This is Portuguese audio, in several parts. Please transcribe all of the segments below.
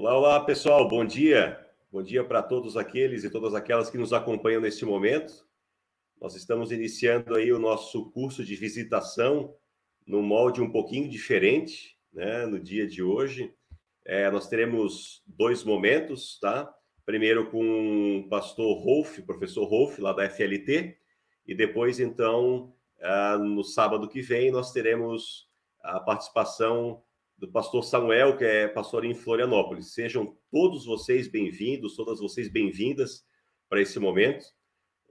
Olá, olá, pessoal, bom dia. Bom dia para todos aqueles e todas aquelas que nos acompanham neste momento. Nós estamos iniciando aí o nosso curso de visitação num molde um pouquinho diferente, né, no dia de hoje. Nós teremos dois momentos, tá? Primeiro com o pastor Rolf, professor Rolf, lá da FLT, e depois, então, no sábado que vem, nós teremos a participação do pastor Samuel, que é pastor em Florianópolis. Sejam todos vocês bem-vindos, todas vocês bem-vindas para esse momento.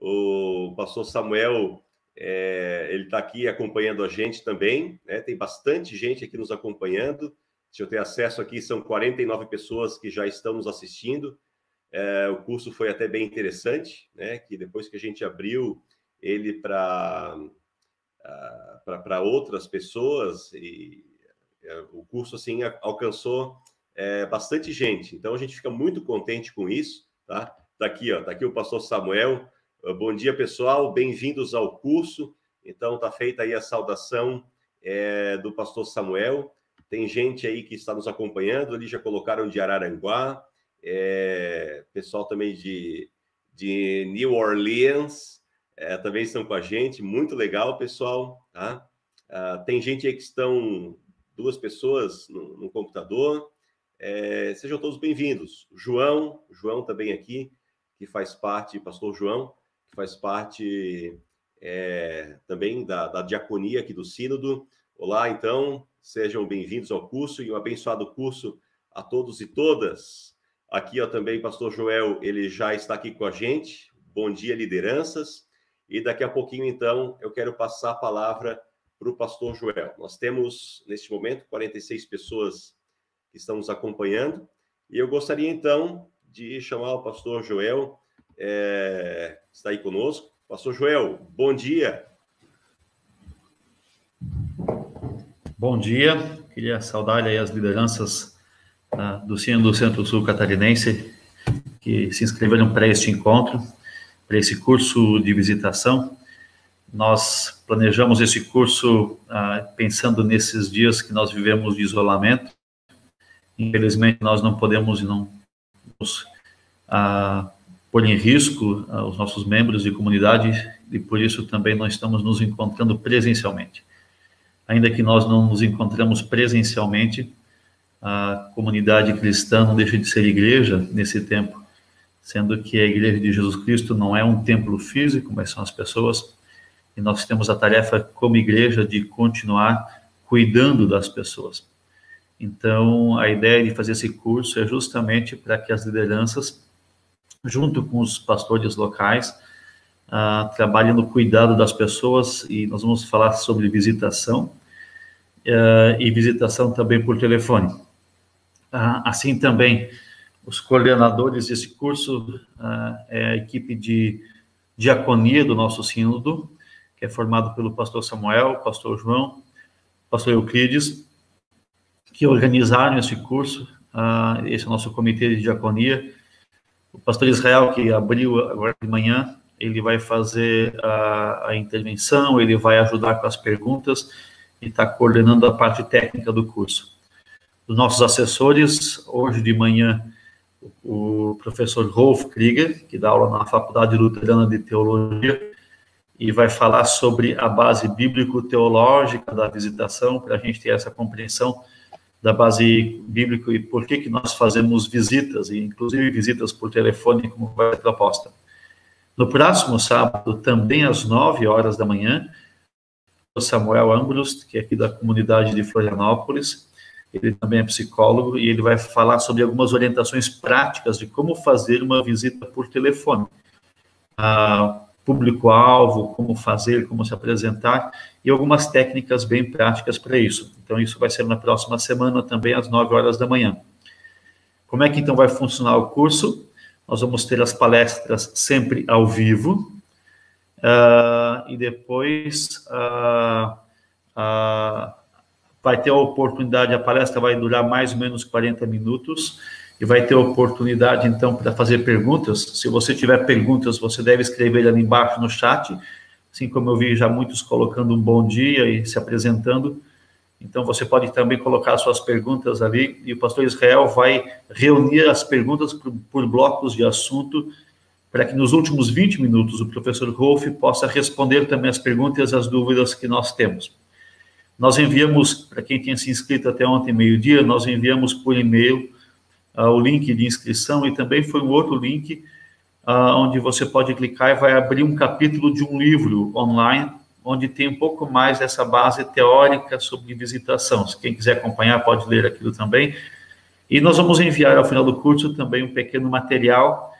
O pastor Samuel, ele está aqui acompanhando a gente também, né? Tem bastante gente aqui nos acompanhando. Se eu tenho acesso aqui, são 49 pessoas que já estão nos assistindo. O curso foi até bem interessante, né? Que depois que a gente abriu ele para outras pessoas, e o curso assim alcançou bastante gente. Então a gente fica muito contente com isso, tá? Tá aqui o pastor Samuel. Bom dia, pessoal, bem-vindos ao curso. Então tá feita aí a saudação do pastor Samuel. Tem gente aí que está nos acompanhando, ali já colocaram de Araranguá, pessoal também de New Orleans, também estão com a gente, muito legal, pessoal, tá? Tem gente aí que estão, 2 pessoas no computador, sejam todos bem-vindos. João também aqui, que faz parte, pastor João, que faz parte também da diaconia aqui do Sínodo. Olá, então, sejam bem-vindos ao curso e um abençoado curso a todos e todas. Aqui, ó, também, pastor Joel, ele já está aqui com a gente. Bom dia, lideranças. E daqui a pouquinho, então, eu quero passar a palavra para o pastor Joel. Nós temos, neste momento, 46 pessoas que estão nos acompanhando. E eu gostaria, então, de chamar o pastor Joel, que está aí conosco. Pastor Joel, bom dia. Bom dia. Queria saudar aí as lideranças do Sínodo do Centro-Sul Catarinense que se inscreveram para este encontro, para esse curso de visitação. Nós planejamos esse curso pensando nesses dias que nós vivemos de isolamento. Infelizmente, nós não podemos pôr em risco os nossos membros de comunidade e, por isso, também não estamos nos encontrando presencialmente. Ainda que nós não nos encontramos presencialmente, a comunidade cristã não deixa de ser igreja nesse tempo, sendo que a Igreja de Jesus Cristo não é um templo físico, mas são as pessoas. E nós temos a tarefa como igreja de continuar cuidando das pessoas. Então, a ideia de fazer esse curso é justamente para que as lideranças, junto com os pastores locais, trabalhem no cuidado das pessoas, e nós vamos falar sobre visitação, e visitação também por telefone. Assim também, os coordenadores desse curso é a equipe de diaconia do nosso sínodo, que é formado pelo pastor Samuel, pastor João, pastor Euclides, que organizaram esse curso. Esse é o nosso comitê de diaconia. O pastor Israel, que abriu agora de manhã, ele vai fazer a intervenção, ele vai ajudar com as perguntas e está coordenando a parte técnica do curso. Os nossos assessores, hoje de manhã, o professor Rolf Krieger, que dá aula na Faculdade Luterana de Teologia, e vai falar sobre a base bíblico-teológica da visitação, para a gente ter essa compreensão da base bíblica e por que nós fazemos visitas, e inclusive visitas por telefone, como vai ser proposta. No próximo sábado, também às 9 horas da manhã, o Samuel Ambrust, que é aqui da comunidade de Florianópolis, ele também é psicólogo, e ele vai falar sobre algumas orientações práticas de como fazer uma visita por telefone. Público-alvo, como fazer, como se apresentar, e algumas técnicas bem práticas para isso. Então, isso vai ser na próxima semana, também às 9 horas da manhã. Como é que, então, vai funcionar o curso? Nós vamos ter as palestras sempre ao vivo, e depois vai ter a oportunidade, a palestra vai durar mais ou menos 40 minutos, e vai ter oportunidade, então, para fazer perguntas. Se você tiver perguntas, você deve escrever ali embaixo no chat, assim como eu vi já muitos colocando um bom dia e se apresentando. Então, você pode também colocar suas perguntas ali, e o pastor Israel vai reunir as perguntas por blocos de assunto, para que nos últimos 20 minutos o professor Rolf possa responder também as perguntas e as dúvidas que nós temos. Nós enviamos, para quem tinha se inscrito até ontem, meio-dia, nós enviamos por e-mail o link de inscrição, e também foi um outro link onde você pode clicar e vai abrir um capítulo de um livro online, onde tem um pouco mais dessa base teórica sobre visitação. Se quem quiser acompanhar, pode ler aquilo também. E nós vamos enviar ao final do curso também um pequeno material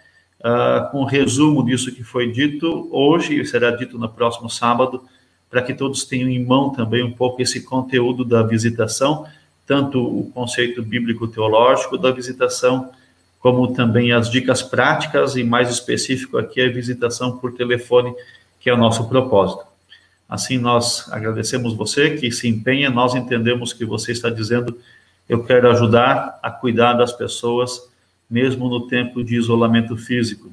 com um resumo disso que foi dito hoje e será dito no próximo sábado, para que todos tenham em mão também um pouco esse conteúdo da visitação, tanto o conceito bíblico-teológico da visitação, como também as dicas práticas, e mais específico aqui a visitação por telefone, que é o nosso propósito. Assim, nós agradecemos você que se empenha, nós entendemos que você está dizendo: eu quero ajudar a cuidar das pessoas, mesmo no tempo de isolamento físico.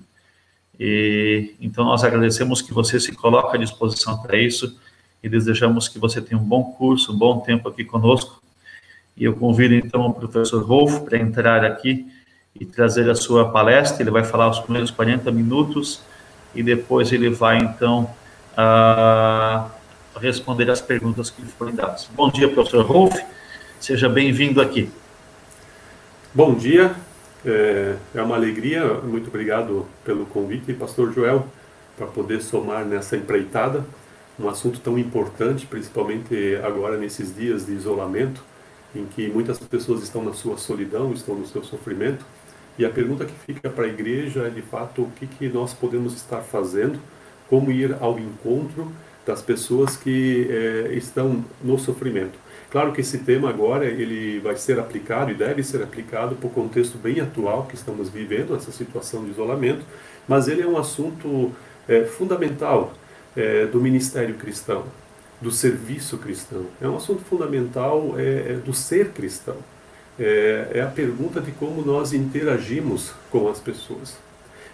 E então nós agradecemos que você se coloca à disposição para isso, e desejamos que você tenha um bom curso, um bom tempo aqui conosco. E eu convido então o professor Rolf para entrar aqui e trazer a sua palestra. Ele vai falar os primeiros 40 minutos, e depois ele vai então responder as perguntas que lhe foram dadas. Bom dia, professor Rolf, seja bem-vindo aqui. Bom dia, é uma alegria, muito obrigado pelo convite, pastor Joel, para poder somar nessa empreitada, um assunto tão importante, principalmente agora nesses dias de isolamento, em que muitas pessoas estão na sua solidão, estão no seu sofrimento, e a pergunta que fica para a igreja é, de fato, o que nós podemos estar fazendo, como ir ao encontro das pessoas que estão no sofrimento. Claro que esse tema agora ele vai ser aplicado e deve ser aplicado para o contexto bem atual que estamos vivendo, essa situação de isolamento, mas ele é um assunto fundamental do ministério cristão, do serviço cristão. É um assunto fundamental do ser cristão. É a pergunta de como nós interagimos com as pessoas.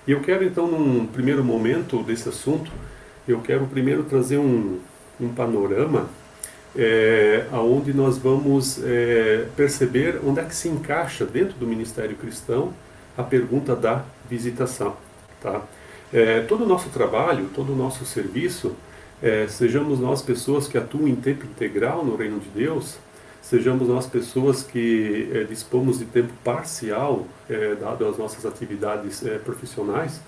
E eu quero então, num primeiro momento desse assunto, eu quero primeiro trazer um panorama onde nós vamos perceber onde é que se encaixa dentro do ministério cristão a pergunta da visitação. Tá? Todo o nosso trabalho, todo o nosso serviço, sejamos nós pessoas que atuam em tempo integral no reino de Deus, sejamos nós pessoas que dispomos de tempo parcial, dado as nossas atividades profissionais,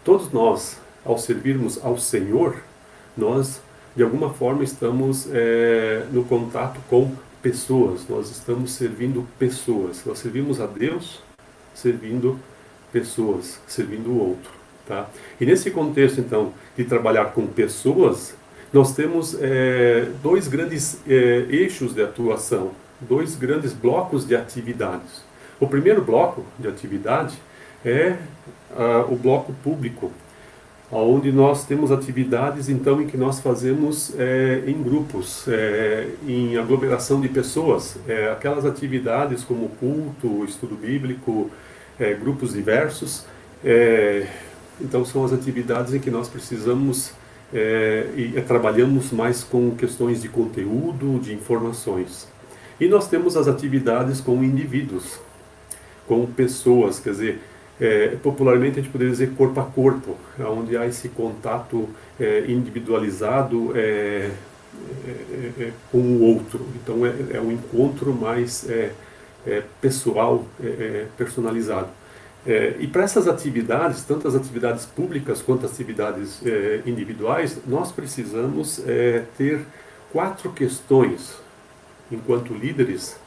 todos nós, ao servirmos ao Senhor, nós, de alguma forma, estamos no contato com pessoas, nós estamos servindo pessoas, nós servimos a Deus servindo pessoas, servindo o outro. Tá? E nesse contexto, então, de trabalhar com pessoas, nós temos dois grandes eixos de atuação, dois grandes blocos de atividades. O primeiro bloco de atividade é o bloco público, onde nós temos atividades então em que nós fazemos em grupos, em aglomeração de pessoas, aquelas atividades como culto, estudo bíblico, grupos diversos. Então são as atividades em que nós precisamos e trabalhamos mais com questões de conteúdo, de informações. E nós temos as atividades com indivíduos, com pessoas, quer dizer, popularmente a gente poderia dizer corpo a corpo, onde há esse contato individualizado com o outro. Então é um encontro mais pessoal, personalizado. E para essas atividades, tanto as atividades públicas quanto as atividades individuais, nós precisamos ter 4 questões, enquanto líderes,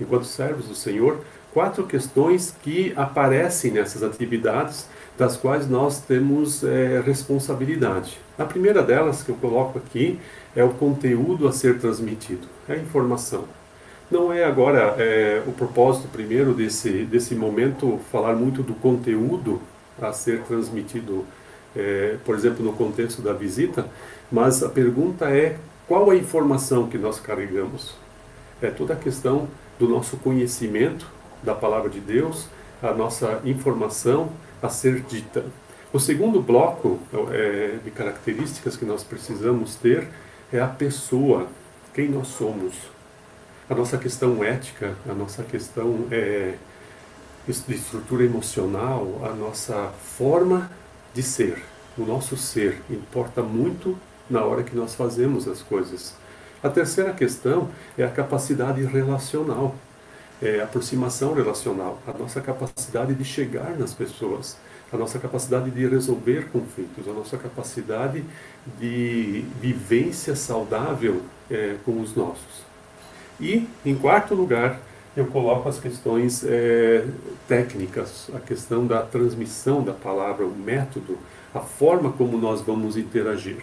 enquanto servos do Senhor, 4 questões que aparecem nessas atividades, das quais nós temos responsabilidade. A primeira delas que eu coloco aqui é o conteúdo a ser transmitido, é a informação. Não é agora o propósito primeiro desse momento falar muito do conteúdo a ser transmitido, por exemplo, no contexto da visita, mas a pergunta é qual a informação que nós carregamos? É toda a questão do nosso conhecimento da palavra de Deus, a nossa informação a ser dita. O segundo bloco de características que nós precisamos ter é a pessoa, quem nós somos. a nossa questão ética, a nossa questão de estrutura emocional, a nossa forma de ser, o nosso ser importa muito na hora que nós fazemos as coisas. A terceira questão é a capacidade relacional, a aproximação relacional, a nossa capacidade de chegar nas pessoas, a nossa capacidade de resolver conflitos, a nossa capacidade de vivência saudável com os nossos. E, em quarto lugar, eu coloco as questões técnicas, a questão da transmissão da palavra, o método, a forma como nós vamos interagir.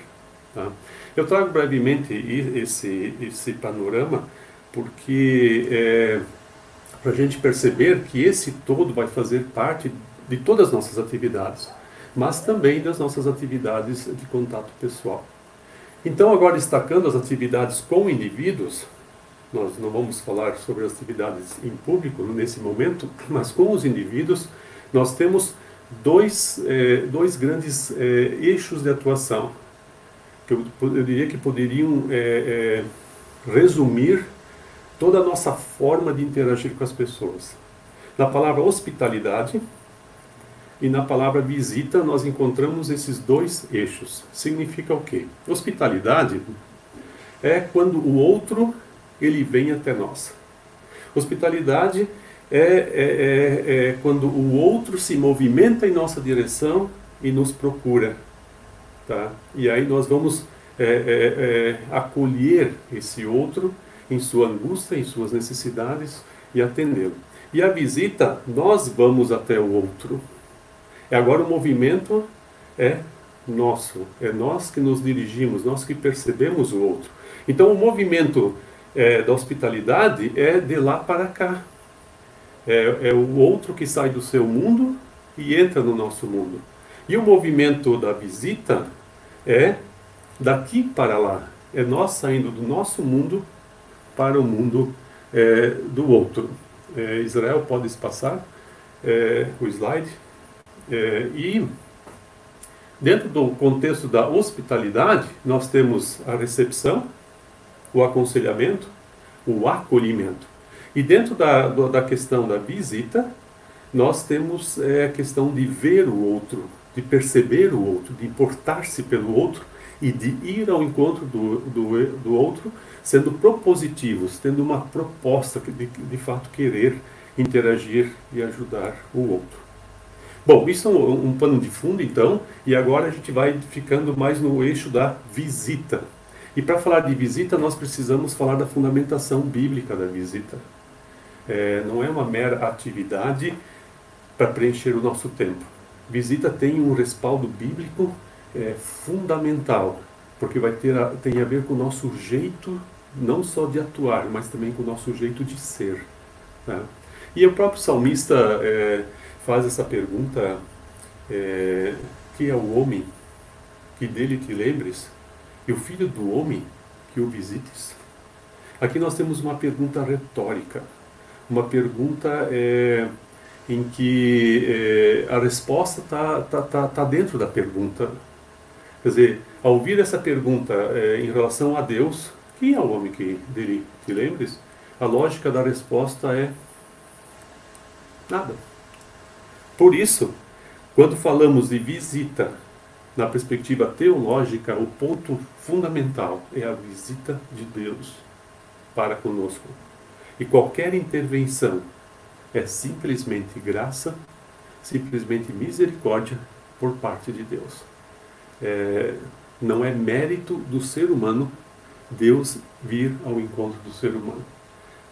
Tá? Eu trago brevemente esse panorama porque para a gente perceber que esse todo vai fazer parte de todas as nossas atividades, mas também das nossas atividades de contato pessoal. Então, agora destacando as atividades com indivíduos, nós não vamos falar sobre as atividades em público nesse momento, mas com os indivíduos, nós temos dois grandes eixos de atuação, que eu diria que poderiam resumir toda a nossa forma de interagir com as pessoas. Na palavra hospitalidade e na palavra visita, nós encontramos esses dois eixos. Significa o quê? Hospitalidade é quando o outro ele vem até nós. Hospitalidade é quando o outro se movimenta em nossa direção e nos procura. Tá? E aí nós vamos acolher esse outro em sua angústia, em suas necessidades e atendê-lo. E a visita, nós vamos até o outro. Agora o movimento é nosso, é nós que nos dirigimos, nós que percebemos o outro. Então o movimento da hospitalidade é de lá para cá. É o outro que sai do seu mundo e entra no nosso mundo. E o movimento da visita é daqui para lá. É nós saindo do nosso mundo para o mundo do outro. Israel, pode passar o slide. E dentro do contexto da hospitalidade, nós temos a recepção, o aconselhamento, o acolhimento. E dentro da questão da visita, nós temos a questão de ver o outro, de perceber o outro, de importar-se pelo outro e de ir ao encontro do outro, sendo propositivos, tendo uma proposta de fato querer interagir e ajudar o outro. Bom, isso é um pano de fundo então, e agora a gente vai ficando mais no eixo da visita. E para falar de visita, nós precisamos falar da fundamentação bíblica da visita. Não é uma mera atividade para preencher o nosso tempo. Visita tem um respaldo bíblico fundamental, porque tem a ver com o nosso jeito, não só de atuar, mas também com o nosso jeito de ser. Tá? E o próprio salmista faz essa pergunta, que é o homem que dele te lembres, e o filho do homem que o visites? Aqui nós temos uma pergunta retórica, uma pergunta em que a resposta tá dentro da pergunta. Quer dizer, ao ouvir essa pergunta em relação a Deus, quem é o homem que dele te lembres? A lógica da resposta é nada. Por isso, quando falamos de visita, na perspectiva teológica, o ponto fundamental é a visita de Deus para conosco. E qualquer intervenção é simplesmente graça, simplesmente misericórdia por parte de Deus. Não é mérito do ser humano Deus vir ao encontro do ser humano.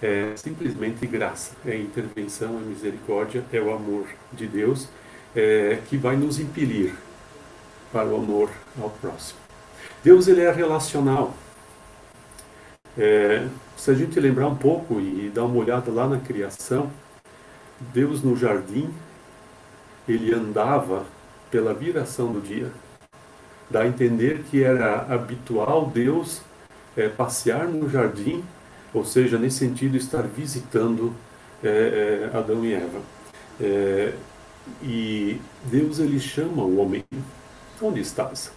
É simplesmente graça, é intervenção, é misericórdia, é o amor de Deus que vai nos impelir para o amor ao próximo. Deus, ele é relacional. Se a gente lembrar um pouco e dar uma olhada lá na criação, Deus no jardim, ele andava pela viração do dia. Dá a entender que era habitual Deus passear no jardim, ou seja, nesse sentido, estar visitando Adão e Eva. E Deus, ele chama o homem: onde estás?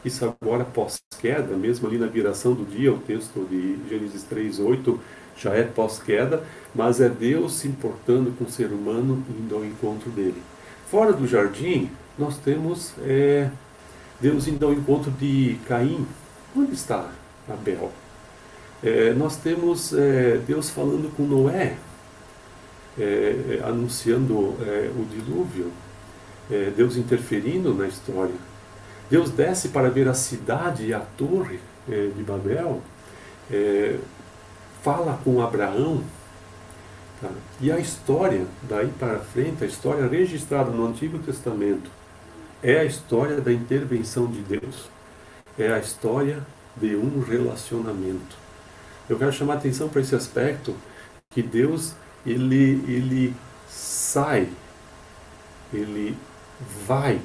Isso agora pós-queda, mesmo ali na viração do dia, o texto de Gênesis 3:8 já é pós-queda, mas é Deus se importando com o ser humano, indo ao encontro dele. Fora do jardim, nós temos Deus indo ao encontro de Caim. Onde está Abel? Nós temos Deus falando com Noé, anunciando o dilúvio, Deus interferindo na história. Deus desce para ver a cidade e a torre de Babel, fala com Abraão, tá? E a história, daí para frente, a história registrada no Antigo Testamento, é a história da intervenção de Deus, é a história de um relacionamento. Eu quero chamar a atenção para esse aspecto, que Deus, ele sai, ele vai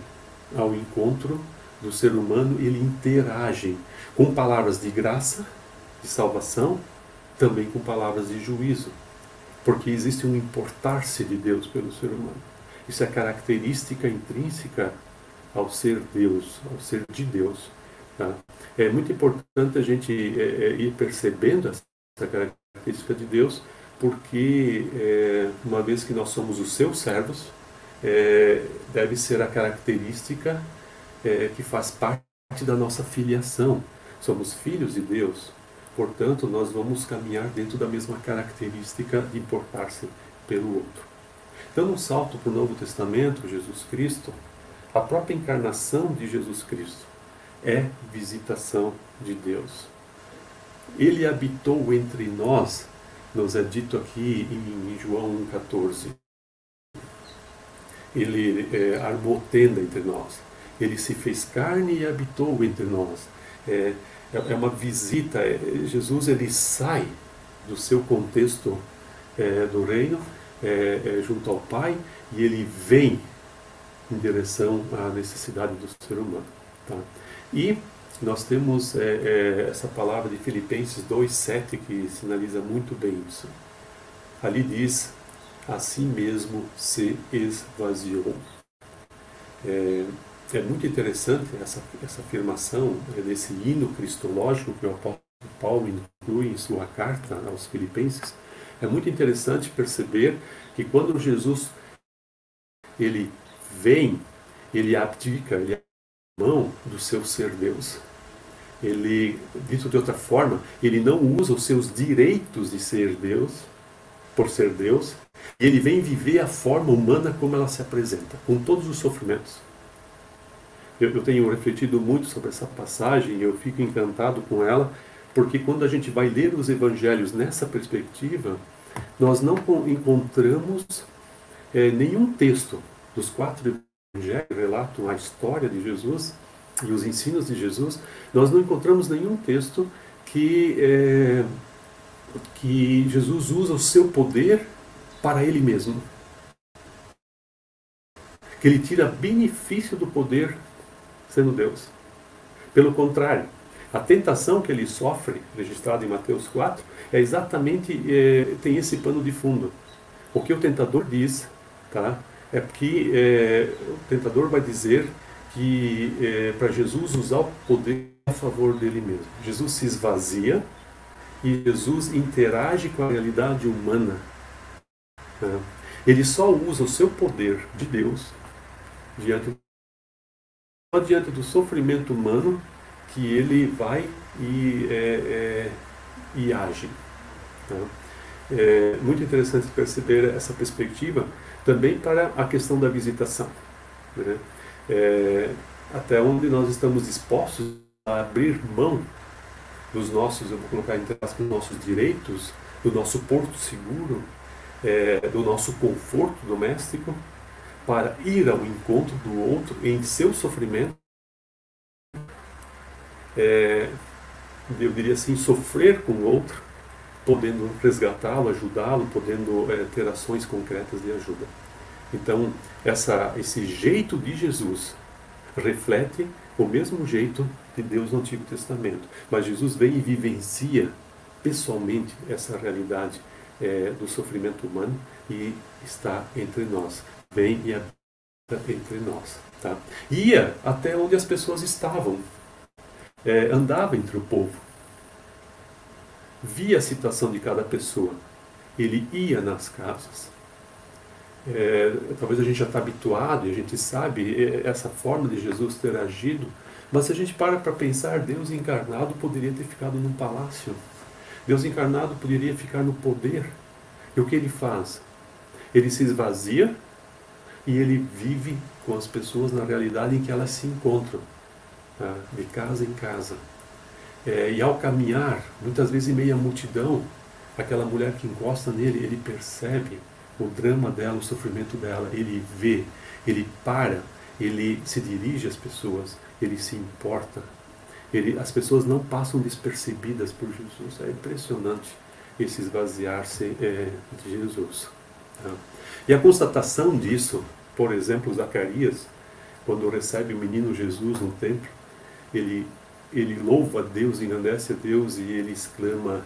ao encontro do ser humano, ele interage com palavras de graça, de salvação, também com palavras de juízo, porque existe um importar-se de Deus pelo ser humano. Isso é característica intrínseca ao ser Deus, ao ser de Deus. Tá? É muito importante a gente ir percebendo essa característica de Deus, porque uma vez que nós somos os seus servos, deve ser a característica que faz parte da nossa filiação. Somos filhos de Deus, portanto nós vamos caminhar dentro da mesma característica de importar-se pelo outro. Dando um salto para o Novo Testamento, Jesus Cristo, a própria encarnação de Jesus Cristo é visitação de Deus. Ele habitou entre nós, nos é dito aqui em João 1,14. Ele armou tenda entre nós. Ele se fez carne e habitou entre nós. É uma visita. Jesus, ele sai do seu contexto do reino, junto ao Pai, e ele vem em direção à necessidade do ser humano. Tá? E nós temos essa palavra de Filipenses 2,7 que sinaliza muito bem isso. Ali diz: assim mesmo se esvaziou. É muito interessante essa afirmação desse hino cristológico que o apóstolo Paulo inclui em sua carta aos Filipenses. É muito interessante perceber que quando Jesus ele vem, ele abdica, ele abre mão do seu ser Deus. Ele, dito de outra forma, ele não usa os seus direitos de ser Deus, por ser Deus, e ele vem viver a forma humana como ela se apresenta, com todos os sofrimentos. Eu tenho refletido muito sobre essa passagem e eu fico encantado com ela, porque quando a gente vai ler os evangelhos nessa perspectiva, nós não encontramos nenhum texto dos 4 evangelhos que relatam a história de Jesus e os ensinos de Jesus. Nós não encontramos nenhum texto que Jesus usa o seu poder para ele mesmo, que ele tira benefício do poder sendo Deus. Pelo contrário, a tentação que ele sofre, registrada em Mateus 4, é exatamente, tem esse pano de fundo. O que o tentador diz, tá, é que o tentador vai dizer que para Jesus usar o poder a favor dele mesmo. Jesus se esvazia e Jesus interage com a realidade humana. Tá? Ele só usa o seu poder de Deus diante do sofrimento humano, que ele vai e age. Tá? É muito interessante perceber essa perspectiva também para a questão da visitação. Né? Até onde nós estamos dispostos a abrir mão dos nossos, eu vou colocar entre aspas, dos nossos direitos, do nosso porto seguro, do nosso conforto doméstico, para ir ao encontro do outro em seu sofrimento, eu diria assim, sofrer com o outro, podendo resgatá-lo, ajudá-lo, podendo ter ações concretas de ajuda. Então, esse jeito de Jesus reflete o mesmo jeito de Deus no Antigo Testamento. Mas Jesus vem e vivencia pessoalmente essa realidade do sofrimento humano e está entre nós. Vem e habita entre nós. Tá? Ia até onde as pessoas estavam. Andava entre o povo. via a situação de cada pessoa. Ele ia nas casas. Talvez a gente já está habituado e a gente sabe essa forma de Jesus ter agido, mas se a gente para pensar, Deus encarnado poderia ter ficado num palácio. Deus encarnado poderia ficar no poder. E o que ele faz? Ele se esvazia e ele vive com as pessoas na realidade em que elas se encontram, tá? De casa em casa. E ao caminhar, muitas vezes em meio à multidão, aquela mulher que encosta nele, ele percebe o drama dela, o sofrimento dela, ele vê, ele para, ele se dirige às pessoas, ele se importa. As pessoas não passam despercebidas por Jesus. É impressionante esse esvaziar-se de Jesus. Tá? E a constatação disso, por exemplo, Zacarias, quando recebe o menino Jesus no templo, ele louva a Deus, engrandece a Deus e ele exclama: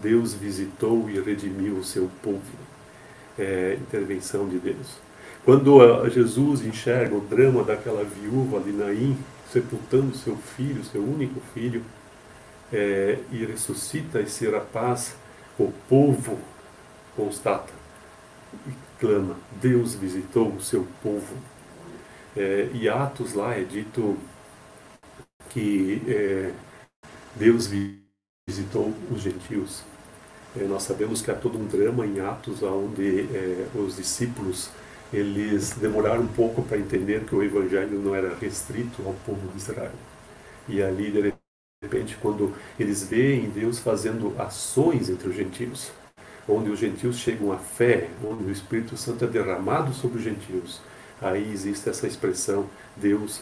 Deus visitou e redimiu o seu povo. Intervenção de Deus. Quando Jesus enxerga o drama daquela viúva de Naim, sepultando seu filho, seu único filho, e ressuscita esse rapaz, o povo constata e clama: Deus visitou o seu povo. E Atos lá é dito que Deus visitou os gentios. Nós sabemos que há todo um drama em Atos, onde os discípulos eles demoraram um pouco para entender que o evangelho não era restrito ao povo de Israel. E ali, de repente, quando eles veem Deus fazendo ações entre os gentios, onde os gentios chegam à fé, onde o Espírito Santo é derramado sobre os gentios, aí existe essa expressão: Deus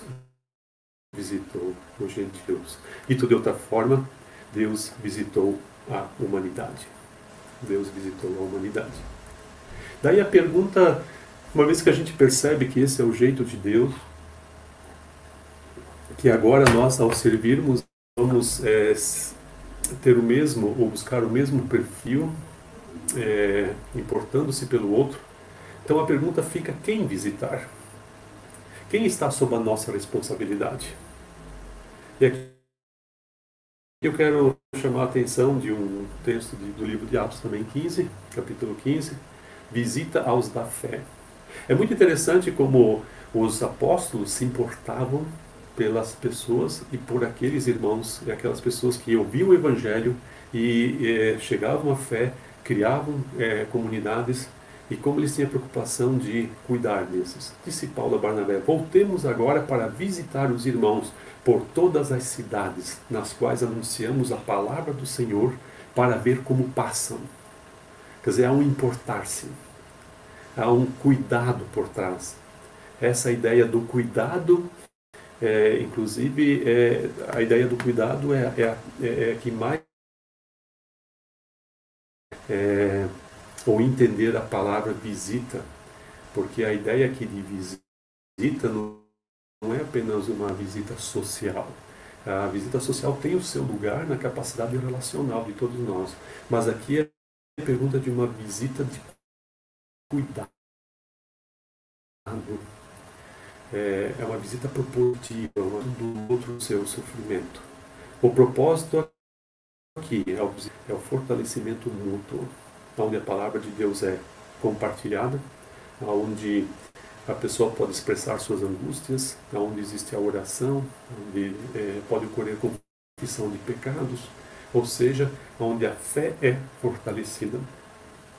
visitou os gentios. Dito de outra forma, Deus visitou a humanidade. Deus visitou a humanidade. Daí a pergunta, uma vez que a gente percebe que esse é o jeito de Deus, que agora nós, ao servirmos, vamos ter o mesmo, ou buscar o mesmo perfil, importando-se pelo outro. Então a pergunta fica: quem visitar? Quem está sob a nossa responsabilidade? E aqui eu quero chamar a atenção de um texto do livro de Atos também, 15, capítulo 15, visita aos da fé. É muito interessante como os apóstolos se importavam pelas pessoas e por aqueles irmãos e aquelas pessoas que ouviam o evangelho e chegavam à fé, criavam comunidades, e como eles tinham a preocupação de cuidar desses. Disse Paulo a Barnabé: voltemos agora para visitar os irmãos por todas as cidades nas quais anunciamos a palavra do Senhor, para ver como passam. Quer dizer, há um importar-se, há um cuidado por trás. Essa ideia do cuidado, inclusive, a ideia do cuidado é que mais ou entender a palavra visita, porque a ideia aqui de visita não é apenas uma visita social. A visita social tem o seu lugar na capacidade relacional de todos nós, mas aqui é a pergunta de uma visita de cuidado. É uma visita propositiva, do outro seu sofrimento. O propósito aqui é o fortalecimento mútuo, onde a palavra de Deus é compartilhada, onde a pessoa pode expressar suas angústias, onde existe a oração, onde pode ocorrer confissão de pecados, ou seja, onde a fé é fortalecida.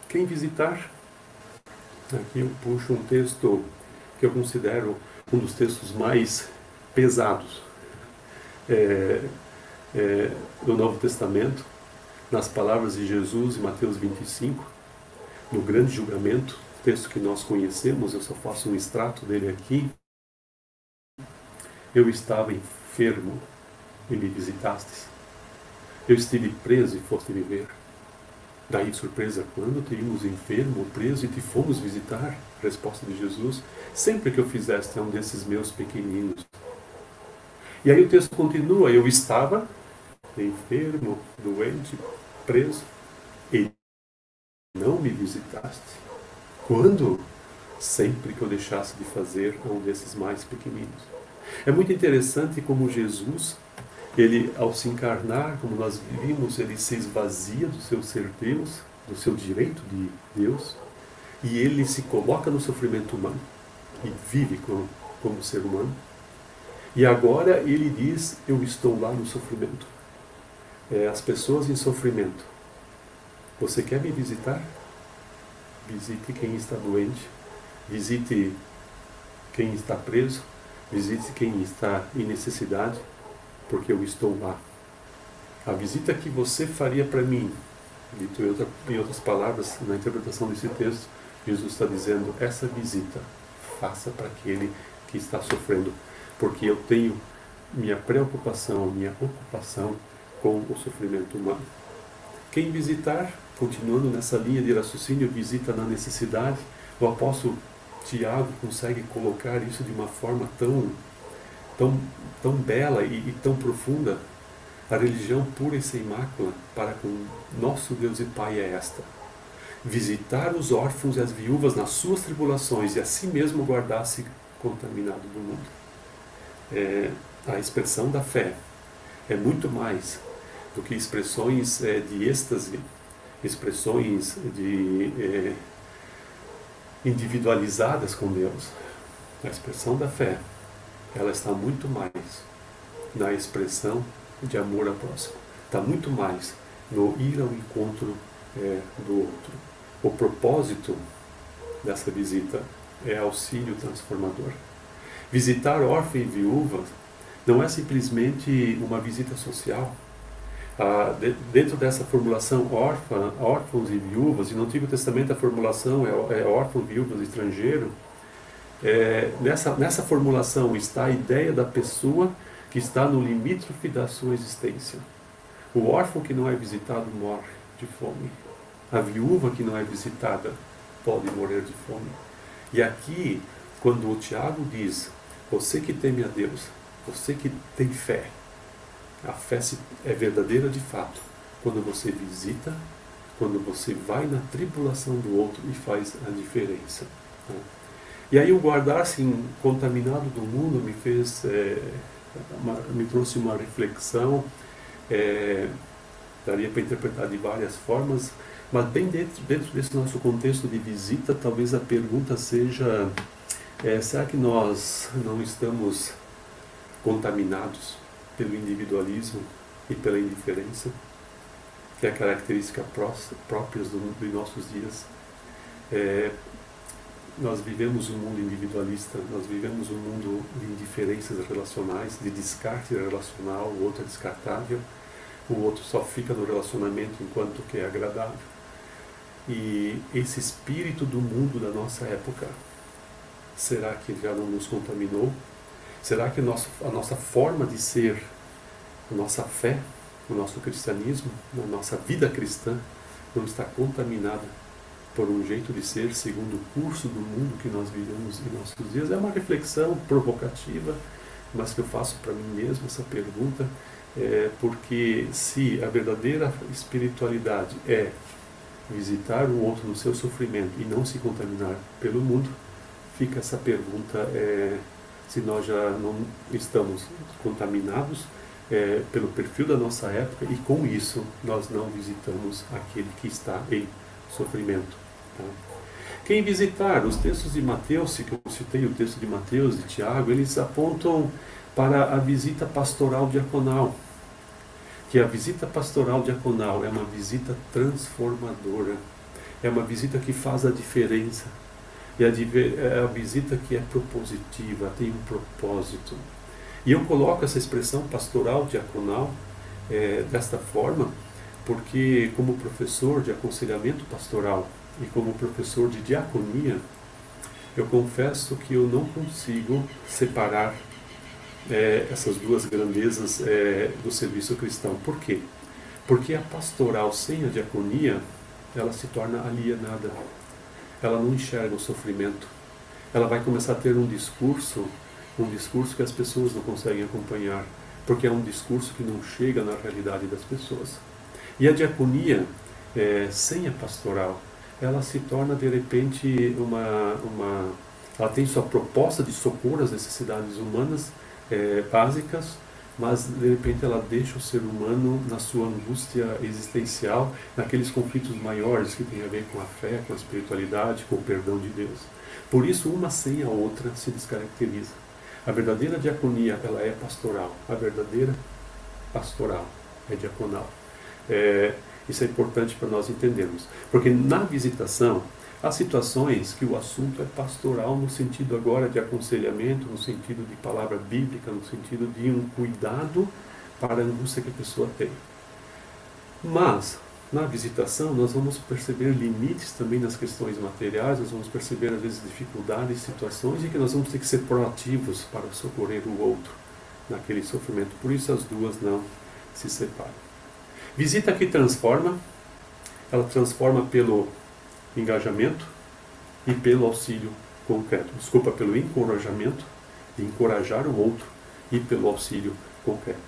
Quem visitar? Aqui eu puxo um texto que eu considero um dos textos mais pesados do Novo Testamento, nas palavras de Jesus em Mateus 25, no grande julgamento, texto que nós conhecemos, eu só faço um extrato dele aqui. Eu estava enfermo e me visitastes. Eu estive preso e foste me ver. Daí, surpresa, quando te vimos enfermo ou preso e te fomos visitar? Resposta de Jesus: sempre que eu fizeste a um desses meus pequeninos. E aí o texto continua: eu estava enfermo, doente, preso, e não me visitaste. Quando? Sempre que eu deixasse de fazer a um desses mais pequeninos. É muito interessante como Jesus, Ele, ao se encarnar, como nós vimos, ele se esvazia do seu ser Deus, do seu direito de Deus, e ele se coloca no sofrimento humano e vive como ser humano. E agora ele diz: eu estou lá no sofrimento. As pessoas em sofrimento. Você quer me visitar? Visite quem está doente, visite quem está preso, visite quem está em necessidade, porque eu estou lá. A visita que você faria para mim, dito em outras palavras, na interpretação desse texto, Jesus está dizendo: essa visita faça para aquele que está sofrendo, porque eu tenho minha preocupação, minha ocupação com o sofrimento humano. Quem visitar, continuando nessa linha de raciocínio, visita na necessidade. O apóstolo Tiago consegue colocar isso de uma forma tão bela e tão profunda. A religião pura e sem mácula para com nosso Deus e Pai é esta: visitar os órfãos e as viúvas nas suas tribulações e a si mesmo guardar-se contaminado do mundo. A expressão da fé é muito mais do que expressões de êxtase, expressões individualizadas com Deus. A expressão da fé, ela está muito mais na expressão de amor ao próximo. Está muito mais no ir ao encontro do outro. O propósito dessa visita é auxílio transformador. Visitar órfãos e viúvas não é simplesmente uma visita social. Dentro dessa formulação órfãos e viúvas, e no Antigo Testamento a formulação é órfão, viúvas, estrangeiro, nessa formulação está a ideia da pessoa que está no limítrofe da sua existência. O órfão que não é visitado morre de fome. A viúva que não é visitada pode morrer de fome. E aqui, quando o Tiago diz: você que teme a Deus, você que tem fé, a fé é verdadeira de fato quando você visita, quando você vai na tribulação do outro e faz a diferença. E aí o guardar-se contaminado do mundo me trouxe uma reflexão, daria para interpretar de várias formas, mas bem dentro desse nosso contexto de visita, talvez a pergunta seja: será que nós não estamos contaminados pelo individualismo e pela indiferença, que é a característica próprias dos nossos dias? Nós vivemos um mundo individualista, nós vivemos um mundo de indiferenças relacionais, de descarte relacional. O outro é descartável, o outro só fica no relacionamento enquanto que é agradável. E esse espírito do mundo da nossa época, será que já não nos contaminou? Será que a nossa forma de ser, a nossa fé, o nosso cristianismo, a nossa vida cristã, não está contaminada por um jeito de ser segundo o curso do mundo que nós vivemos em nossos dias? É uma reflexão provocativa, mas que eu faço para mim mesmo essa pergunta, porque se a verdadeira espiritualidade é visitar o outro no seu sofrimento e não se contaminar pelo mundo, fica essa pergunta, se nós já não estamos contaminados pelo perfil da nossa época, e com isso nós não visitamos aquele que está em sofrimento. Tá? Quem visitar, os textos de Mateus, que eu citei, o texto de Mateus e Tiago, eles apontam para a visita pastoral diaconal, que a visita pastoral diaconal é uma visita transformadora, é uma visita que faz a diferença, é a visita que é propositiva, tem um propósito. E eu coloco essa expressão pastoral diaconal desta forma, porque como professor de aconselhamento pastoral e como professor de diaconia, eu confesso que eu não consigo separar essas duas grandezas do serviço cristão. Por quê? Porque a pastoral sem a diaconia, ela se torna alienada. Ela não enxerga o sofrimento. Ela vai começar a ter um discurso que as pessoas não conseguem acompanhar, porque é um discurso que não chega na realidade das pessoas. E a diaconia, sem a pastoral, ela se torna de repente ela tem sua proposta de socorro às necessidades humanas básicas, mas de repente ela deixa o ser humano na sua angústia existencial, naqueles conflitos maiores que tem a ver com a fé, com a espiritualidade, com o perdão de Deus. Por isso, uma sem a outra se descaracteriza. A verdadeira diaconia, ela é pastoral. A verdadeira pastoral é diaconal. Isso é importante para nós entendermos. Porque na visitação, há situações que o assunto é pastoral no sentido agora de aconselhamento, no sentido de palavra bíblica, no sentido de um cuidado para a angústia que a pessoa tem. Mas, na visitação, nós vamos perceber limites também nas questões materiais, nós vamos perceber, às vezes, dificuldades, situações em que nós vamos ter que ser proativos para socorrer o outro naquele sofrimento. Por isso, as duas não se separam. Visita que transforma, ela transforma pelo engajamento e pelo auxílio concreto. Desculpa, pelo encorajamento, de encorajar o outro, e pelo auxílio concreto.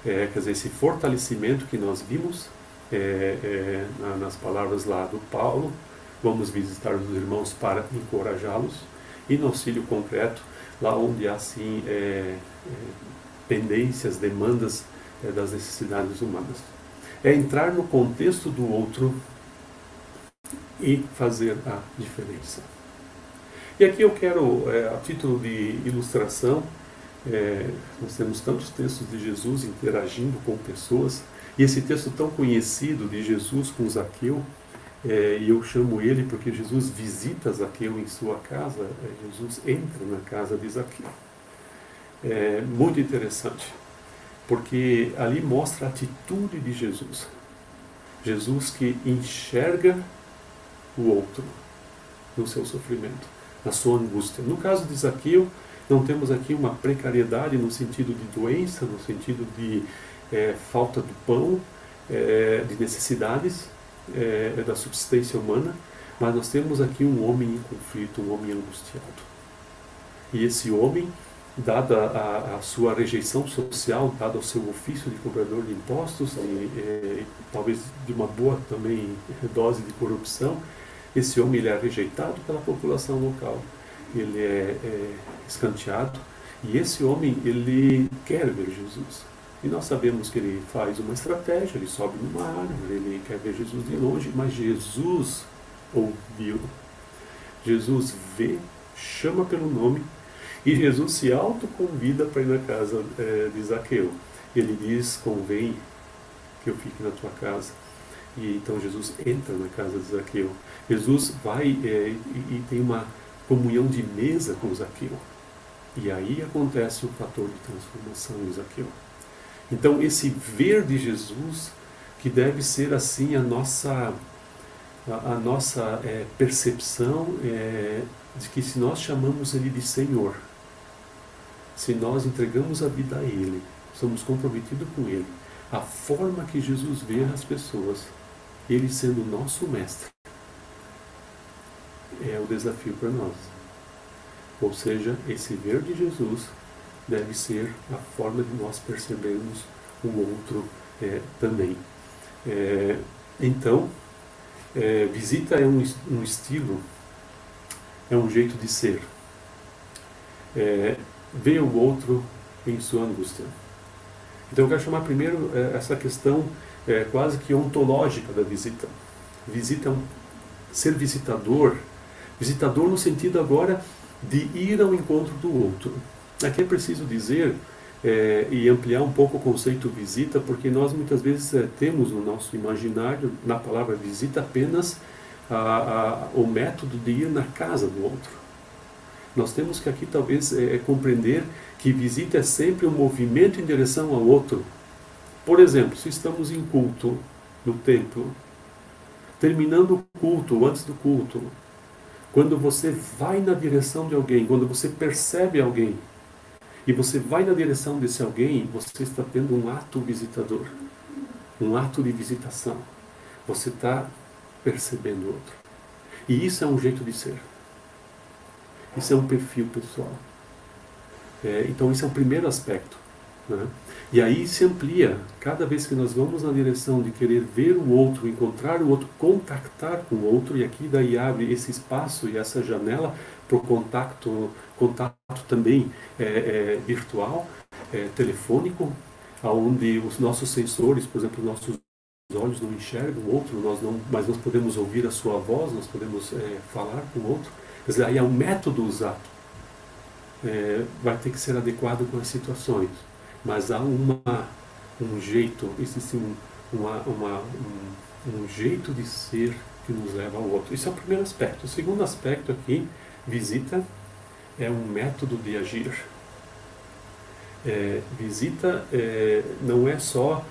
Quer dizer, esse fortalecimento que nós vimos nas palavras lá do Paulo, vamos visitar os irmãos para encorajá-los, e no auxílio concreto, lá onde há assim pendências, demandas das necessidades humanas. É entrar no contexto do outro e fazer a diferença. E aqui eu quero, a título de ilustração, nós temos tantos textos de Jesus interagindo com pessoas, e esse texto tão conhecido de Jesus com Zaqueu, e eu chamo ele porque Jesus visita Zaqueu em sua casa, Jesus entra na casa de Zaqueu. É muito interessante, porque ali mostra a atitude de Jesus. Jesus que enxerga o outro no seu sofrimento, na sua angústia. No caso de Zaqueu, não temos aqui uma precariedade no sentido de doença, no sentido de falta do pão, de necessidades da subsistência humana, mas nós temos aqui um homem em conflito, um homem angustiado. E esse homem, dada a sua rejeição social, dado o seu ofício de cobrador de impostos, e talvez de uma boa também dose de corrupção, esse homem ele é rejeitado pela população local, ele é escanteado, e esse homem ele quer ver Jesus. E nós sabemos que ele faz uma estratégia, ele sobe numa árvore, ele quer ver Jesus de longe, mas Jesus ouviu. Jesus vê, chama pelo nome, e Jesus se autoconvida para ir na casa de Zaqueu. Ele diz, convém que eu fique na tua casa. E então Jesus entra na casa de Zaqueu. Jesus vai e tem uma comunhão de mesa com Zaqueu. E aí acontece um fator de transformação em Zaqueu. Então esse ver de Jesus, que deve ser assim a nossa percepção de que se nós chamamos Ele de Senhor, se nós entregamos a vida a Ele, somos comprometidos com Ele, a forma que Jesus vê as pessoas, Ele sendo nosso mestre, é o desafio para nós. Ou seja, esse ver de Jesus deve ser a forma de nós percebermos o outro também. Então, visita é um estilo, é um jeito de ser. Ver o outro em sua angústia. Então eu quero chamar primeiro essa questão quase que ontológica da visita. Visita ser visitador no sentido agora de ir ao encontro do outro. Aqui é preciso dizer e ampliar um pouco o conceito visita, porque nós muitas vezes temos no nosso imaginário, na palavra visita, apenas o método de ir na casa do outro. Nós temos que aqui talvez compreender que visita é sempre um movimento em direção ao outro. Por exemplo, se estamos em culto no templo, terminando o culto, antes do culto, quando você vai na direção de alguém, quando você percebe alguém, e você vai na direção desse alguém, você está tendo um ato visitador, um ato de visitação. Você está percebendo o outro. E isso é um jeito de ser. Isso é um perfil pessoal. Então, esse é o primeiro aspecto. Né? E aí se amplia, cada vez que nós vamos na direção de querer ver o outro, encontrar o outro, contactar com o outro, e aqui daí abre esse espaço e essa janela para o contato também virtual, telefônico, onde os nossos sensores, por exemplo, os nossos olhos não enxergam o outro, mas nós podemos ouvir a sua voz, nós podemos falar com o outro. Quer dizer, aí é um método usado. Vai ter que ser adequado com as situações. Mas há um jeito, existe um jeito de ser que nos leva ao outro. Isso é o primeiro aspecto. O segundo aspecto aqui, visita, é um método de agir. Visita não é só,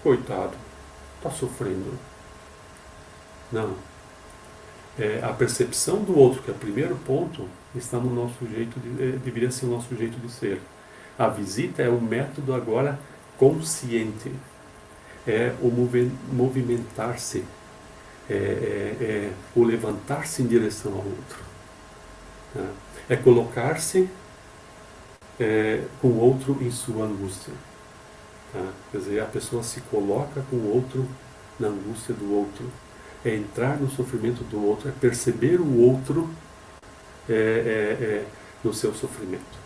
coitado, está sofrendo. Não. A percepção do outro, que é o primeiro ponto, está no nosso jeito deveria ser o nosso jeito de ser. A visita é o método agora consciente. É o movimentar-se, o levantar-se em direção ao outro. É colocar-se com o outro em sua angústia. Quer dizer, a pessoa se coloca com o outro na angústia do outro. É entrar no sofrimento do outro, é perceber o outro no seu sofrimento.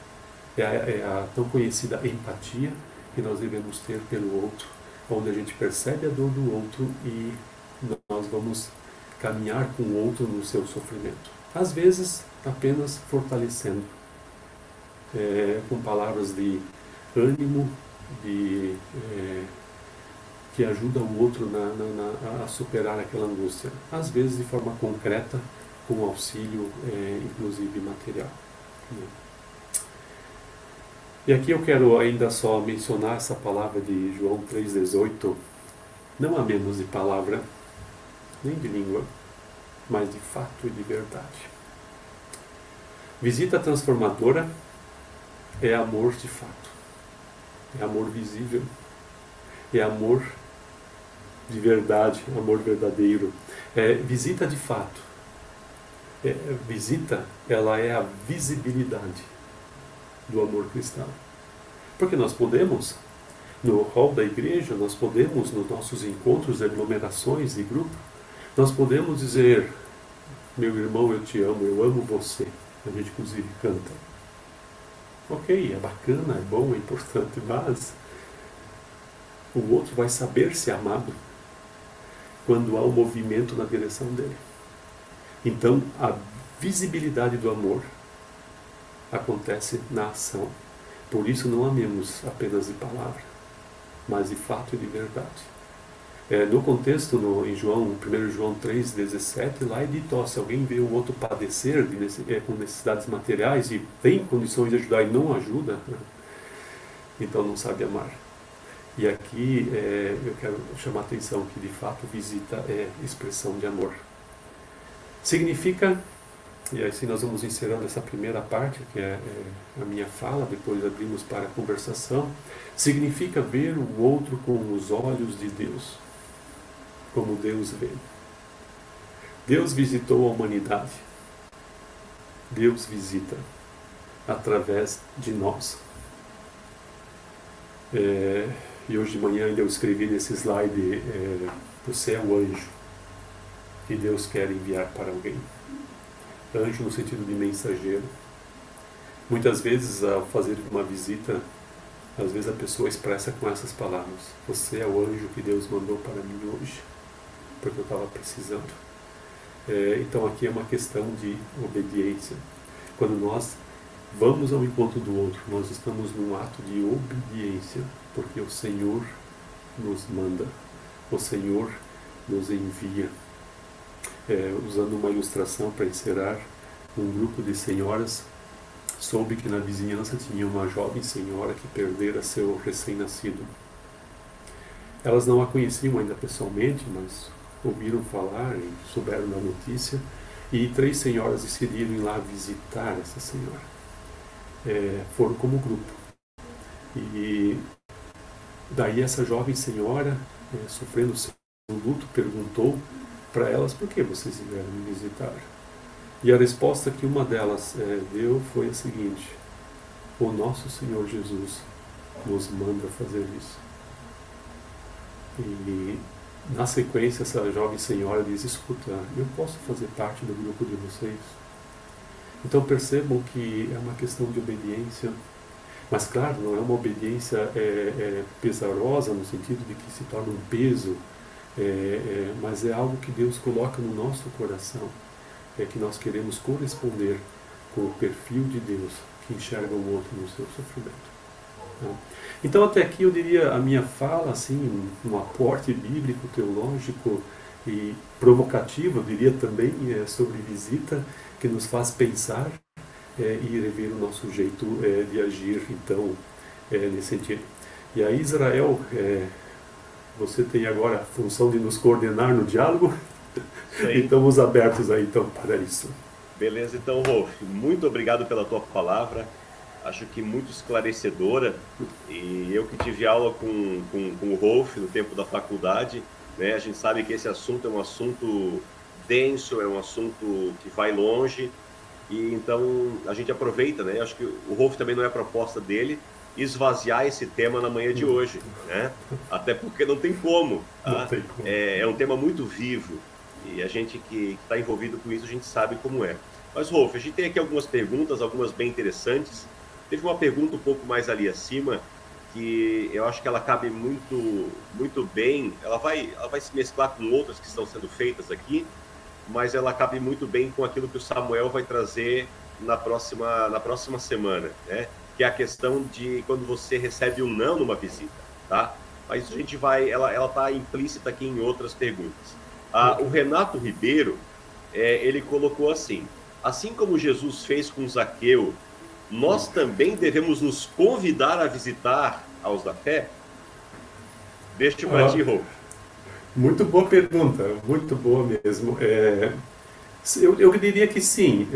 É a tão conhecida empatia que nós devemos ter pelo outro, onde a gente percebe a dor do outro e nós vamos caminhar com o outro no seu sofrimento. Às vezes, apenas fortalecendo, com palavras de ânimo, que ajuda o outro a superar aquela angústia. Às vezes, de forma concreta, com auxílio, inclusive material. E aqui eu quero ainda só mencionar essa palavra de João 3,18. Não há menos de palavra, nem de língua, mas de fato e de verdade. Visita transformadora é amor de fato. É amor visível. É amor de verdade, amor verdadeiro. Visita de fato. Visita, ela é a visibilidade do amor cristão. Porque nós podemos, no hall da igreja, nós podemos, nos nossos encontros, aglomerações e grupo, nós podemos dizer: meu irmão, eu te amo, eu amo você. A gente inclusive canta. Ok, é bacana, é bom, é importante, mas o outro vai saber ser amado quando há um movimento na direção dele. Então, a visibilidade do amor acontece na ação. Por isso não amemos apenas de palavra, mas de fato e de verdade. No contexto, em 1 João 3,17, lá é dito: se alguém vê o outro padecer com necessidades materiais e tem condições de ajudar e não ajuda, então não sabe amar. E aqui eu quero chamar a atenção que de fato visita é expressão de amor. Significa, e assim nós vamos encerrando essa primeira parte, que é a minha fala, depois abrimos para a conversação. Significa ver o outro com os olhos de Deus, como Deus vê. Deus visitou a humanidade. Deus visita através de nós. E hoje de manhã ainda eu escrevi nesse slide: você é o anjo que Deus quer enviar para alguém. Anjo no sentido de mensageiro. Muitas vezes, ao fazer uma visita, às vezes a pessoa expressa com essas palavras: você é o anjo que Deus mandou para mim hoje, porque eu estava precisando. Então aqui é uma questão de obediência. Quando nós vamos ao encontro do outro, nós estamos num ato de obediência, porque o Senhor nos manda, o Senhor nos envia. Usando uma ilustração para encerrar, um grupo de senhoras soube que na vizinhança tinha uma jovem senhora que perdera seu recém-nascido. Elas não a conheciam ainda pessoalmente, mas ouviram falar e souberam da notícia, e 3 senhoras decidiram ir lá visitar essa senhora. Foram como grupo. E daí essa jovem senhora, sofrendo seu luto, perguntou para elas: por que vocês vieram me visitar? E a resposta que uma delas deu foi a seguinte: o nosso Senhor Jesus nos manda fazer isso. E na sequência essa jovem senhora diz: escuta, eu posso fazer parte do grupo de vocês? Então percebam que é uma questão de obediência, Mas claro, não é uma obediência pesarosa no sentido de que se torna um peso, mas é algo que Deus coloca no nosso coração, que nós queremos corresponder com o perfil de Deus que enxerga o outro no seu sofrimento. Então até aqui eu diria a minha fala, assim, um aporte bíblico, teológico e provocativo, eu diria também, sobre visita, que nos faz pensar e rever o nosso jeito de agir, então, nesse sentido. E aí, Israel, você tem agora a função de nos coordenar no diálogo, e estamos abertos aí, então, para isso. Beleza, então, Rolf, muito obrigado pela tua palavra, acho que muito esclarecedora, e eu que tive aula com o Rolf no tempo da faculdade, né, a gente sabe que esse assunto é um assunto denso, é um assunto que vai longe, e então a gente aproveita, né? Acho que o Rolf também não é a proposta dele esvaziar esse tema na manhã de hoje, né? Até porque não tem como, tá? Não tem como. É um tema muito vivo e a gente que está envolvido com isso, a gente sabe como é. Mas, Rolf, a gente tem aqui algumas perguntas, algumas bem interessantes. Teve uma pergunta um pouco mais ali acima que eu acho que ela cabe muito bem. Ela vai se mesclar com outras que estão sendo feitas aqui, mas ela cabe muito bem com aquilo que o Samuel vai trazer na próxima semana, né? Que é a questão de quando você recebe um não numa visita, tá? Mas a gente ela está implícita aqui em outras perguntas. O Renato Ribeiro, ele colocou assim como Jesus fez com Zaqueu, nós também devemos nos convidar a visitar aos da fé? Deixa para ti, Rolf. Muito boa pergunta, muito boa mesmo. Eu diria que sim,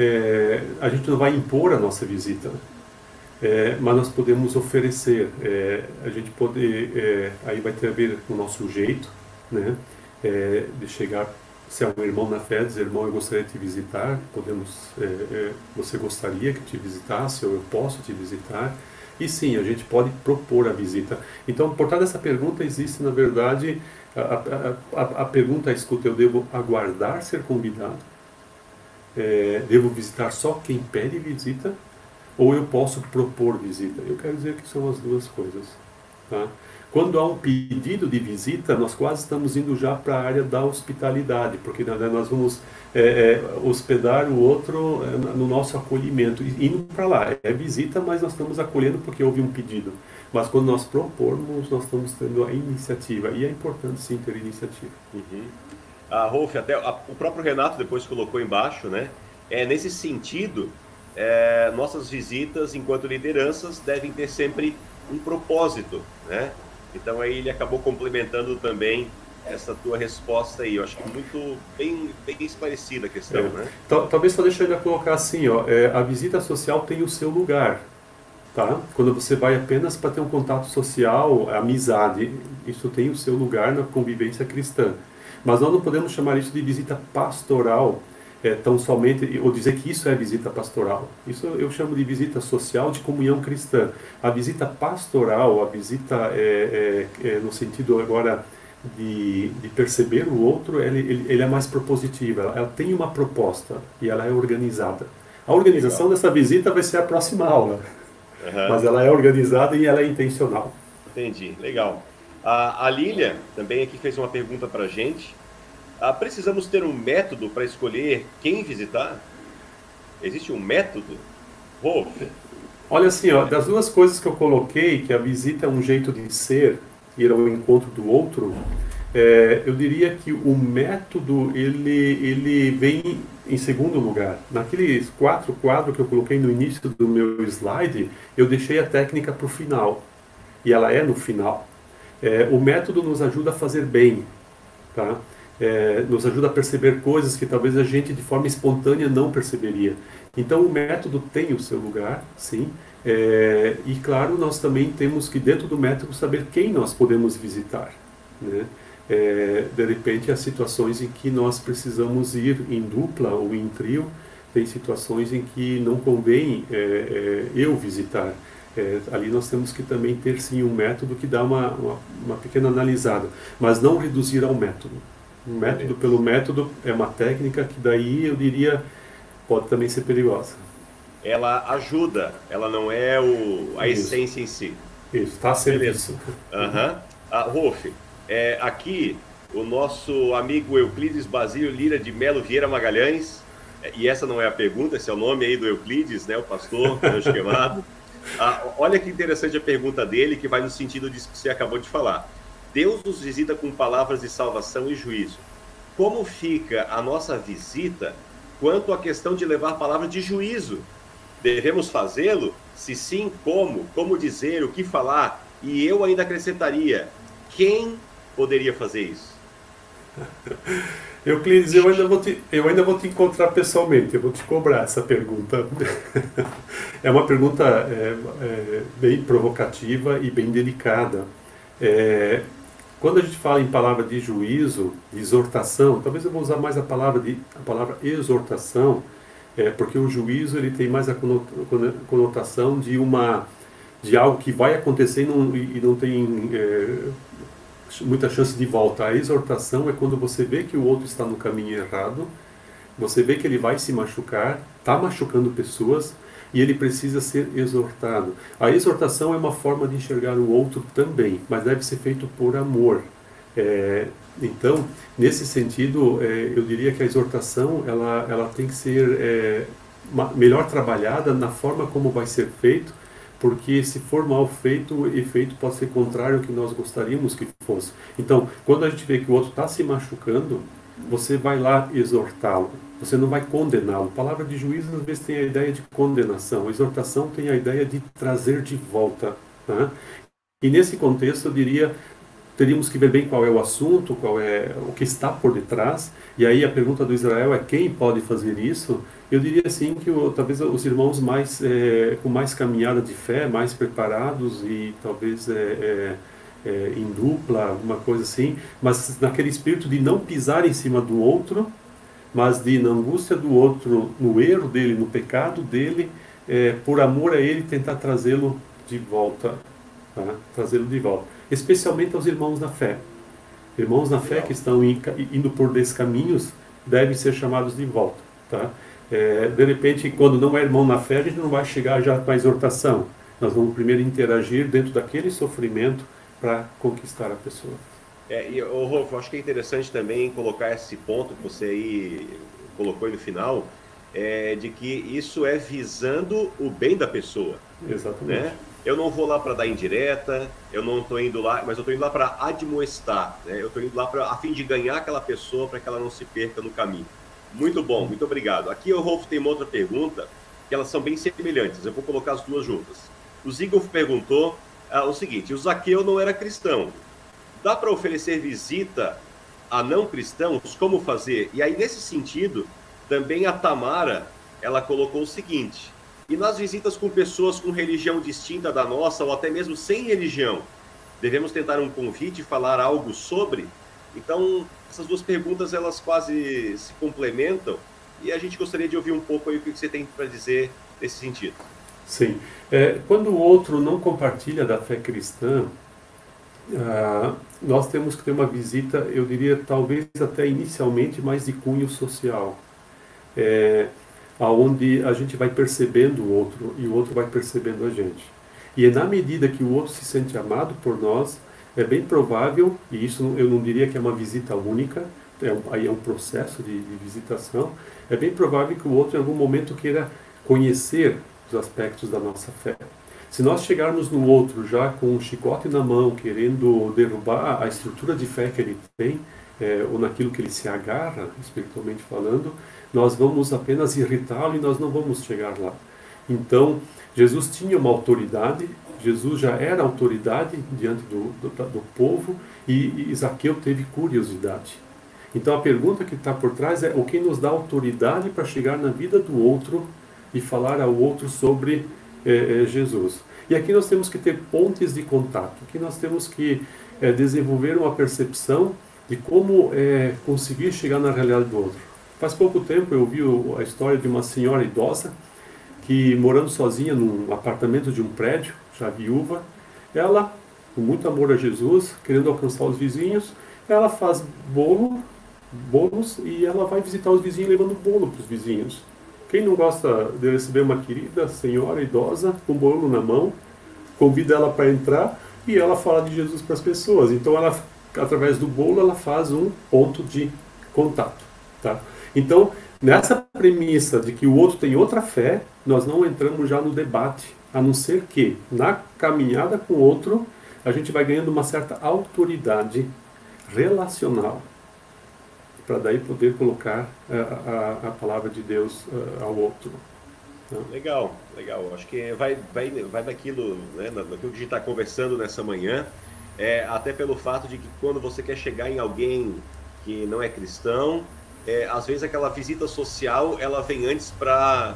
a gente não vai impor a nossa visita, mas nós podemos oferecer. A gente pode, aí vai ter a ver com o nosso jeito, né, de chegar, se é um irmão na fé, dizer, irmão, eu gostaria de te visitar, você gostaria que eu te visitasse, ou eu posso te visitar. E sim, a gente pode propor a visita. Então, por trás dessa pergunta existe, na verdade, a pergunta é, escuta, eu devo aguardar ser convidado? Devo visitar só quem pede visita? Ou eu posso propor visita? Eu quero dizer que são as duas coisas. Tá? Quando há um pedido de visita, nós quase estamos indo já para a área da hospitalidade, porque nós vamos hospedar o outro no nosso acolhimento, indo para lá. É visita, mas nós estamos acolhendo porque houve um pedido. Mas quando nós propormos, nós estamos tendo a iniciativa, e é importante sim ter iniciativa. Uhum. Rolf, até o próprio Renato depois colocou embaixo, né? Nesse sentido, nossas visitas enquanto lideranças devem ter sempre um propósito, né? Então aí ele acabou complementando também essa tua resposta aí. Eu acho que bem esclarecida a questão, né? Talvez só deixa eu ainda colocar assim, a visita social tem o seu lugar, tá? Quando você vai apenas para ter um contato social, amizade, isso tem o seu lugar na convivência cristã. Mas nós não podemos chamar isso de visita pastoral, tão somente, ou dizer que isso é visita pastoral. Isso eu chamo de visita social de comunhão cristã. A visita pastoral, a visita no sentido agora de perceber o outro, ele é mais propositiva. Ela tem uma proposta e ela é organizada. A organização dessa visita vai ser a próxima aula. Uhum. Mas ela é organizada e ela é intencional. Entendi, legal. A Lília também aqui fez uma pergunta para a gente. Precisamos ter um método para escolher quem visitar? Existe um método? Rolf? Olha assim, das duas coisas que eu coloquei, que a visita é um jeito de ser, ir ao encontro do outro, eu diria que o método ele vem em segundo lugar. Naqueles 4 quadros que eu coloquei no início do meu slide, eu deixei a técnica para o final, e ela é no final. O método nos ajuda a fazer bem, tá? Nos ajuda a perceber coisas que talvez a gente de forma espontânea não perceberia. Então o método tem o seu lugar, sim, e claro, nós também temos que dentro do método saber quem nós podemos visitar, né? De repente há situações em que nós precisamos ir em dupla ou em trio, tem situações em que não convém eu visitar. Ali nós temos que também ter sim um método que dá uma pequena analisada, mas não reduzir ao método. Um método pelo método é uma técnica que daí eu diria pode também ser perigosa. ela ajuda, ela não é a essência em si. Isso, está a serviço. Rolf, aqui o nosso amigo Euclides Basílio Lira de Melo Vieira Magalhães, e essa não é a pergunta, esse é o nome aí do Euclides, né, o pastor, anjo queimado. Olha que interessante a pergunta dele, que vai no sentido disso que você acabou de falar. Deus nos visita com palavras de salvação e juízo. Como fica a nossa visita quanto à questão de levar palavras de juízo? Devemos fazê-lo? Se sim, como? Como dizer? O que falar? E eu ainda acrescentaria, quem poderia fazer isso? Euclides, eu ainda vou te encontrar pessoalmente, eu vou te cobrar essa pergunta. É uma pergunta bem provocativa e bem delicada. Quando a gente fala em palavra de juízo, de exortação, talvez eu vou usar mais a palavra exortação, porque o juízo ele tem mais a conotação de algo que vai acontecer e não tem muita chance de volta. A exortação é quando você vê que o outro está no caminho errado, você vê que ele vai se machucar, está machucando pessoas e ele precisa ser exortado. A exortação é uma forma de enxergar o outro também, mas deve ser feito por amor. Então, nesse sentido, eu diria que a exortação ela tem que ser melhor trabalhada na forma como vai ser feito, porque se for mal feito, o efeito pode ser contrário ao que nós gostaríamos que fosse. Então, quando a gente vê que o outro está se machucando, você vai lá exortá-lo, você não vai condená-lo. A palavra de juízo às vezes tem a ideia de condenação, a exortação tem a ideia de trazer de volta. Tá? E nesse contexto, eu diria, teríamos que ver bem qual é o assunto, qual é o que está por detrás, e aí a pergunta do Israel é quem pode fazer isso. Eu diria assim que talvez os irmãos com mais caminhada de fé, mais preparados e talvez em dupla, alguma coisa assim, mas naquele espírito de não pisar em cima do outro, mas de na angústia do outro, no erro dele, no pecado dele, por amor a ele tentar trazê-lo de volta, tá? Trazê-lo de volta, especialmente aos irmãos na fé. Irmãos na fé que estão indo por descaminhos devem ser chamados de volta, tá? De repente, quando não é irmão na fé, a gente não vai chegar já com a exortação. Nós vamos primeiro interagir dentro daquele sofrimento para conquistar a pessoa. Rolf, eu acho que é interessante também colocar esse ponto que você aí colocou aí no final, de que isso é visando o bem da pessoa. Exatamente. Né? Eu não vou lá para dar indireta, eu não estou indo lá, mas eu estou indo lá para admoestar, né? Eu estou indo lá a fim de ganhar aquela pessoa para que ela não se perca no caminho. Muito bom, muito obrigado. Aqui o Rolf tem uma outra pergunta, que elas são bem semelhantes, eu vou colocar as duas juntas. O Zigolf perguntou o seguinte: o Zaqueu não era cristão, dá para oferecer visita a não cristãos? Como fazer? E aí, nesse sentido, também a Tamara, ela colocou o seguinte: e nas visitas com pessoas com religião distinta da nossa, ou até mesmo sem religião, devemos tentar um convite e falar algo sobre? Então, essas duas perguntas, elas quase se complementam, e a gente gostaria de ouvir um pouco aí o que você tem para dizer nesse sentido. Sim. Quando o outro não compartilha da fé cristã, nós temos que ter uma visita, eu diria, talvez até inicialmente mais de cunho social, onde a gente vai percebendo o outro e o outro vai percebendo a gente. E na medida que o outro se sente amado por nós, é bem provável, e isso eu não diria que é uma visita única, aí é um processo de visitação, é bem provável que o outro em algum momento queira conhecer os aspectos da nossa fé. Se nós chegarmos no outro já com um chicote na mão, querendo derrubar a estrutura de fé que ele tem, ou naquilo que ele se agarra, espiritualmente falando, nós vamos apenas irritá-lo e nós não vamos chegar lá. Então, Jesus tinha uma autoridade, Jesus já era autoridade diante do povo, e Zaqueu teve curiosidade. Então a pergunta que está por trás é: o que nos dá autoridade para chegar na vida do outro e falar ao outro sobre Jesus? E aqui nós temos que ter pontes de contato, aqui nós temos que desenvolver uma percepção de como conseguir chegar na realidade do outro. Faz pouco tempo eu ouvi a história de uma senhora idosa que, morando sozinha num apartamento de um prédio, já viúva, ela, com muito amor a Jesus, querendo alcançar os vizinhos, ela faz bolos e ela vai visitar os vizinhos levando bolo para os vizinhos. Quem não gosta de receber uma querida senhora idosa com bolo na mão, convida ela para entrar e ela fala de Jesus para as pessoas. Então, ela, através do bolo, ela faz um ponto de contato. Tá? Então, nessa premissa de que o outro tem outra fé, nós não entramos já no debate, a não ser que, na caminhada com o outro, a gente vai ganhando uma certa autoridade relacional, para daí poder colocar a palavra de Deus ao outro. Legal, legal. Acho que vai naquilo, né, naquilo que a gente está conversando nessa manhã, até pelo fato de que quando você quer chegar em alguém que não é cristão, às vezes aquela visita social, ela vem antes para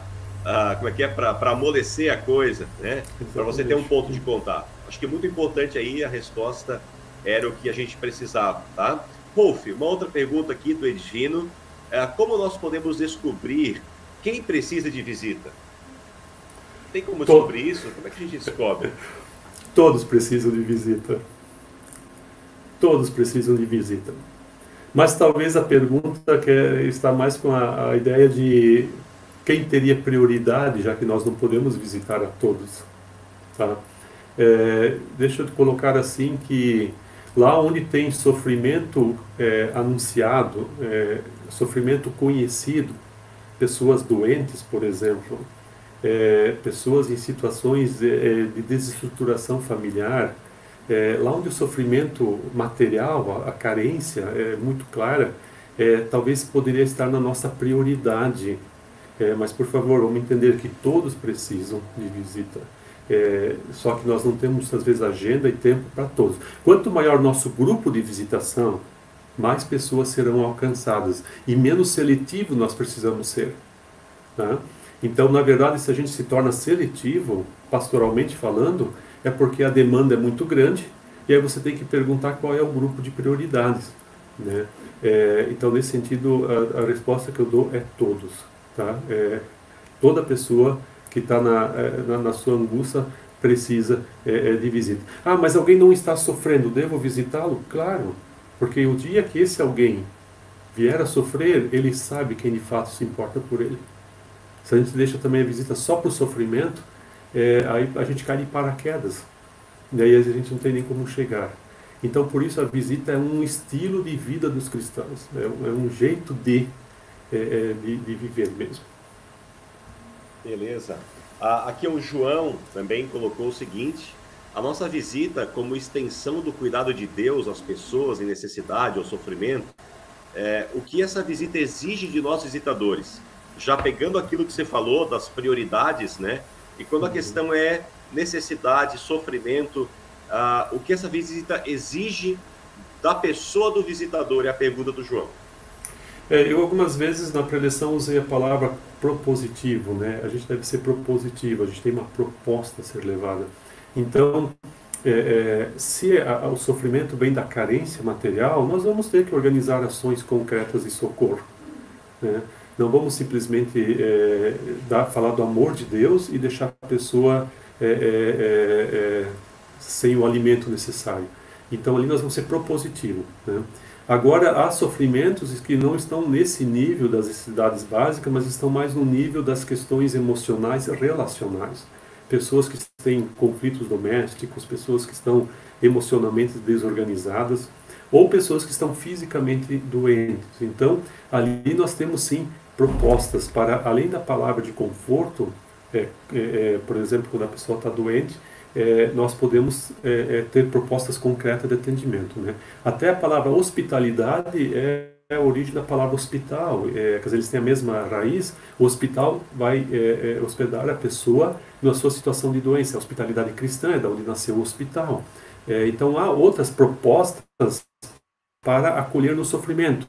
para amolecer a coisa, né? Para você ter um ponto de contato. Acho que é muito importante aí, a resposta era o que a gente precisava, tá? Rolf, uma outra pergunta aqui do Edgino. Como nós podemos descobrir quem precisa de visita? Tem como descobrir isso? Como é que a gente descobre? Todos precisam de visita. Todos precisam de visita. Mas talvez a pergunta está mais com a ideia de quem teria prioridade, já que nós não podemos visitar a todos. Tá? Deixa eu te colocar assim que lá onde tem sofrimento anunciado, sofrimento conhecido, pessoas doentes, por exemplo, pessoas em situações de desestruturação familiar, lá onde o sofrimento material, a carência é muito clara, talvez poderia estar na nossa prioridade. Mas, por favor, vamos entender que todos precisam de visita. Só que nós não temos, às vezes, agenda e tempo para todos. Quanto maior nosso grupo de visitação, mais pessoas serão alcançadas. E menos seletivo nós precisamos ser. Tá? Então, na verdade, se a gente se torna seletivo, pastoralmente falando, é porque a demanda é muito grande, e aí você tem que perguntar qual é o grupo de prioridades. Né? Então, nesse sentido, a resposta que eu dou é todos. Tá? Toda pessoa que está na sua angústia precisa de visita. Mas alguém não está sofrendo, devo visitá-lo? Claro, porque o dia que esse alguém vier a sofrer, ele sabe quem de fato se importa por ele. Se a gente deixa também a visita só para o sofrimento, aí a gente cai de paraquedas, e aí a gente não tem nem como chegar. Então, por isso, a visita é um estilo de vida dos cristãos, é um jeito de viver mesmo. Beleza. Aqui o João também colocou o seguinte: a nossa visita como extensão do cuidado de Deus às pessoas em necessidade ou sofrimento, o que essa visita exige de nós visitadores? Já pegando aquilo que você falou das prioridades, né? E quando a questão é necessidade, sofrimento, o que essa visita exige da pessoa do visitador, é a pergunta do João. Eu algumas vezes na preleção usei a palavra propositivo, né? A gente deve ser propositivo, a gente tem uma proposta a ser levada. Então, se o sofrimento vem da carência material, nós vamos ter que organizar ações concretas de socorro. Né? Não vamos simplesmente falar do amor de Deus e deixar a pessoa sem o alimento necessário. Então ali nós vamos ser propositivos. Né? Agora, há sofrimentos que não estão nesse nível das necessidades básicas, mas estão mais no nível das questões emocionais e relacionais. Pessoas que têm conflitos domésticos, pessoas que estão emocionalmente desorganizadas, ou pessoas que estão fisicamente doentes. Então, ali nós temos sim propostas para, além da palavra de conforto, por exemplo, quando a pessoa está doente, nós podemos ter propostas concretas de atendimento. Né? Até a palavra hospitalidade é a origem da palavra hospital, quer dizer, eles têm a mesma raiz. O hospital vai hospedar a pessoa na sua situação de doença. A hospitalidade cristã é da onde nasceu o hospital. Então há outras propostas para acolher no sofrimento.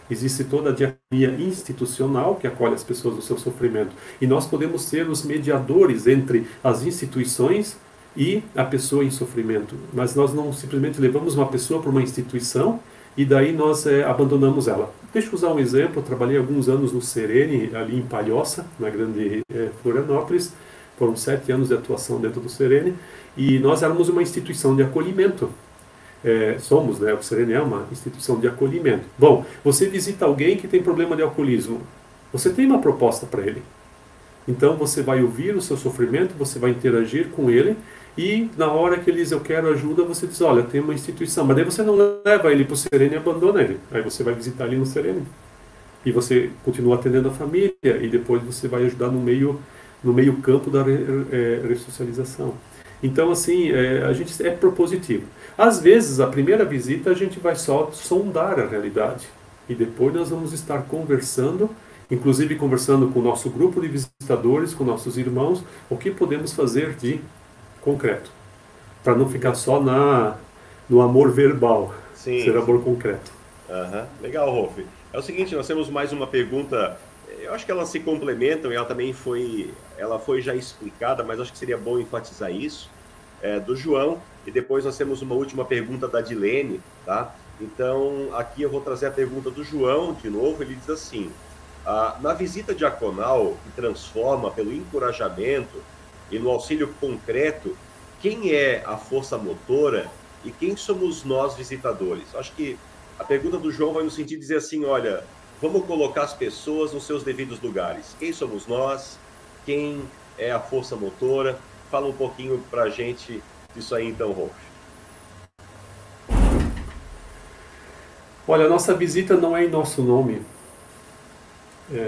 Existe toda a diaconia institucional que acolhe as pessoas no seu sofrimento. E nós podemos ser os mediadores entre as instituições e a pessoa em sofrimento. Mas nós não simplesmente levamos uma pessoa para uma instituição e daí nós abandonamos ela. Deixa eu usar um exemplo. Eu trabalhei alguns anos no Serene, ali em Palhoça, na grande Florianópolis. Foram 7 anos de atuação dentro do Serene. E nós éramos uma instituição de acolhimento. Somos, né? O Serene é uma instituição de acolhimento. Bom, você visita alguém que tem problema de alcoolismo. Você tem uma proposta para ele. Então você vai ouvir o seu sofrimento, você vai interagir com ele, e na hora que ele diz eu quero ajuda, você diz, olha, tem uma instituição, mas daí você não leva ele para o Serene e abandona ele. Aí você vai visitar ele no Serene. E você continua atendendo a família, e depois você vai ajudar no meio campo da ressocialização. Então, assim, a gente é propositivo. Às vezes, a primeira visita, a gente vai só sondar a realidade. E depois nós vamos estar conversando, inclusive conversando com o nosso grupo de visitadores, com nossos irmãos, o que podemos fazer de concreto. Para não ficar só no amor verbal, ser amor concreto. Legal, Rolf. É o seguinte, nós temos mais uma pergunta. Eu acho que elas se complementam e ela também foi já explicada, mas acho que seria bom enfatizar isso, do João, e depois nós temos uma última pergunta da Dilene, tá? Então, aqui eu vou trazer a pergunta do João, de novo, ele diz assim, na visita diaconal, que transforma pelo encorajamento e no auxílio concreto, quem é a força motora e quem somos nós visitadores? Acho que a pergunta do João vai no sentido de dizer assim, olha, vamos colocar as pessoas nos seus devidos lugares. Quem somos nós? Quem é a força motora? Fala um pouquinho para a gente disso aí, então, Rolf. Olha, a nossa visita não é em nosso nome.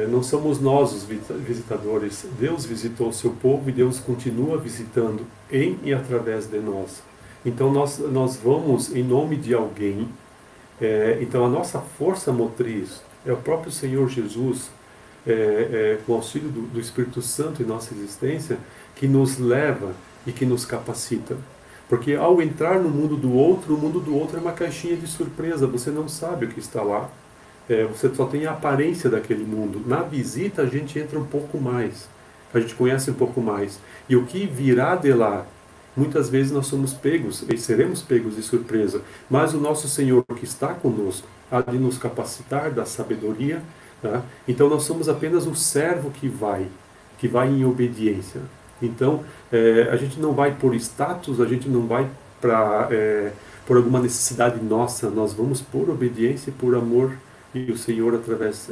Não somos nós os visitadores. Deus visitou o seu povo e Deus continua visitando em e através de nós. Então, nós vamos em nome de alguém. Então, a nossa força motriz é o próprio Senhor Jesus, com o auxílio do Espírito Santo em nossa existência, que nos leva e que nos capacita. Porque ao entrar no mundo do outro, o mundo do outro é uma caixinha de surpresa, você não sabe o que está lá. Você só tem a aparência daquele mundo. Na visita a gente entra um pouco mais, a gente conhece um pouco mais. E o que virá de lá, muitas vezes nós somos pegos, e seremos pegos de surpresa. Mas o nosso Senhor que está conosco, há de nos capacitar da sabedoria. Tá? Então nós somos apenas o servo que vai em obediência. Então a gente não vai por status, a gente não vai por alguma necessidade nossa, nós vamos por obediência e por amor e o Senhor através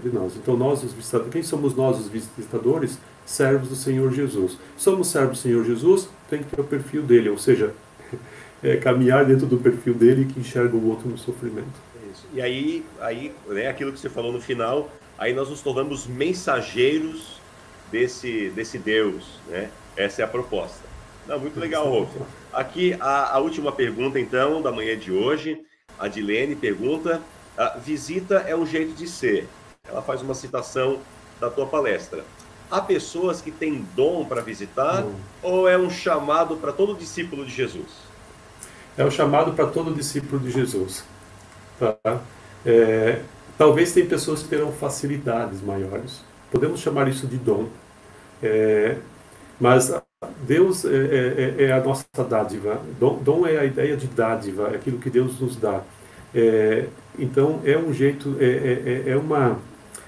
de nós. Então nós, os visitadores, quem somos nós, os visitadores? Servos do Senhor Jesus. Somos servos do Senhor Jesus, tem que ter o perfil dele, ou seja, caminhar dentro do perfil dele que enxerga o outro no sofrimento. Isso. E aí né, aquilo que você falou no final, aí nós nos tornamos mensageiros desse Deus, né? Essa é a proposta. Não, muito legal, Rolf. Aqui a última pergunta, então, da manhã de hoje. A Dilene pergunta, visita é um jeito de ser. Ela faz uma citação da tua palestra. Há pessoas que têm dom para visitar ou é um chamado para todo discípulo de Jesus? É um chamado para todo discípulo de Jesus. Tá? Talvez tem pessoas que terão facilidades maiores. Podemos chamar isso de dom. Mas Deus é a nossa dádiva. Dom é a ideia de dádiva, é aquilo que Deus nos dá. Então é um jeito,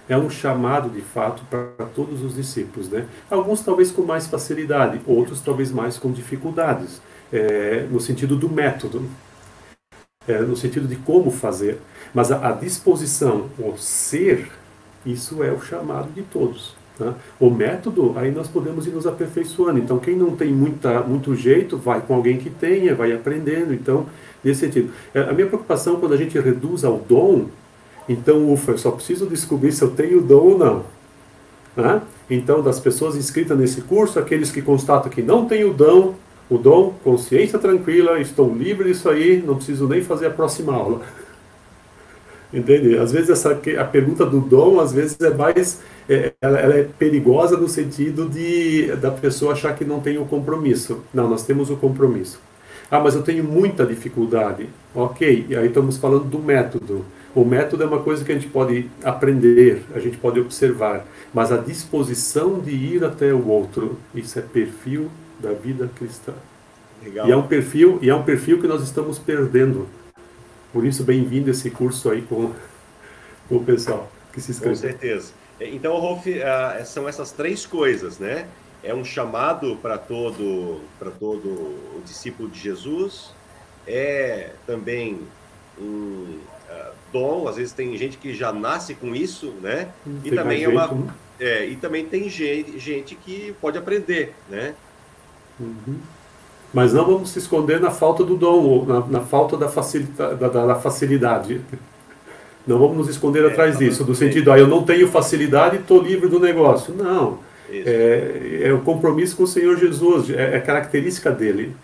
é um chamado de fato para todos os discípulos, né? Alguns talvez com mais facilidade, outros talvez mais com dificuldades, no sentido do método, no sentido de como fazer. Mas a disposição, o ser, isso é o chamado de todos. Tá? O método, aí nós podemos ir nos aperfeiçoando. Então, quem não tem muito jeito, vai com alguém que tenha, vai aprendendo. Então, nesse sentido. A minha preocupação, quando a gente reduz ao dom, então, ufa, eu só preciso descobrir se eu tenho dom ou não. Né? Então, das pessoas inscritas nesse curso, aqueles que constatam que não tem o dom, consciência tranquila, estou livre disso aí, não preciso nem fazer a próxima aula. Entende? Às vezes a pergunta do dom, às vezes é mais, ela é perigosa no sentido da pessoa achar que não tem o compromisso. Não, nós temos o compromisso. Ah, mas eu tenho muita dificuldade. Ok, e aí estamos falando do método. O método é uma coisa que a gente pode aprender, a gente pode observar, mas a disposição de ir até o outro, isso é perfil da vida cristã. Legal. E é um perfil que nós estamos perdendo. Por isso, bem-vindo esse curso aí com o pessoal que se inscreveu. Com certeza. Então, Rolf, são essas três coisas, né? É um chamado para todo o discípulo de Jesus, é também um dom, às vezes tem gente que já nasce com isso, né? E também E também tem gente que pode aprender, né? Uhum. Mas não vamos se esconder na falta do dom, ou na falta da facilidade. Não vamos nos esconder atrás disso, do sentido, eu não tenho facilidade e estou livre do negócio. Não. É o compromisso com o Senhor Jesus, é característica dele.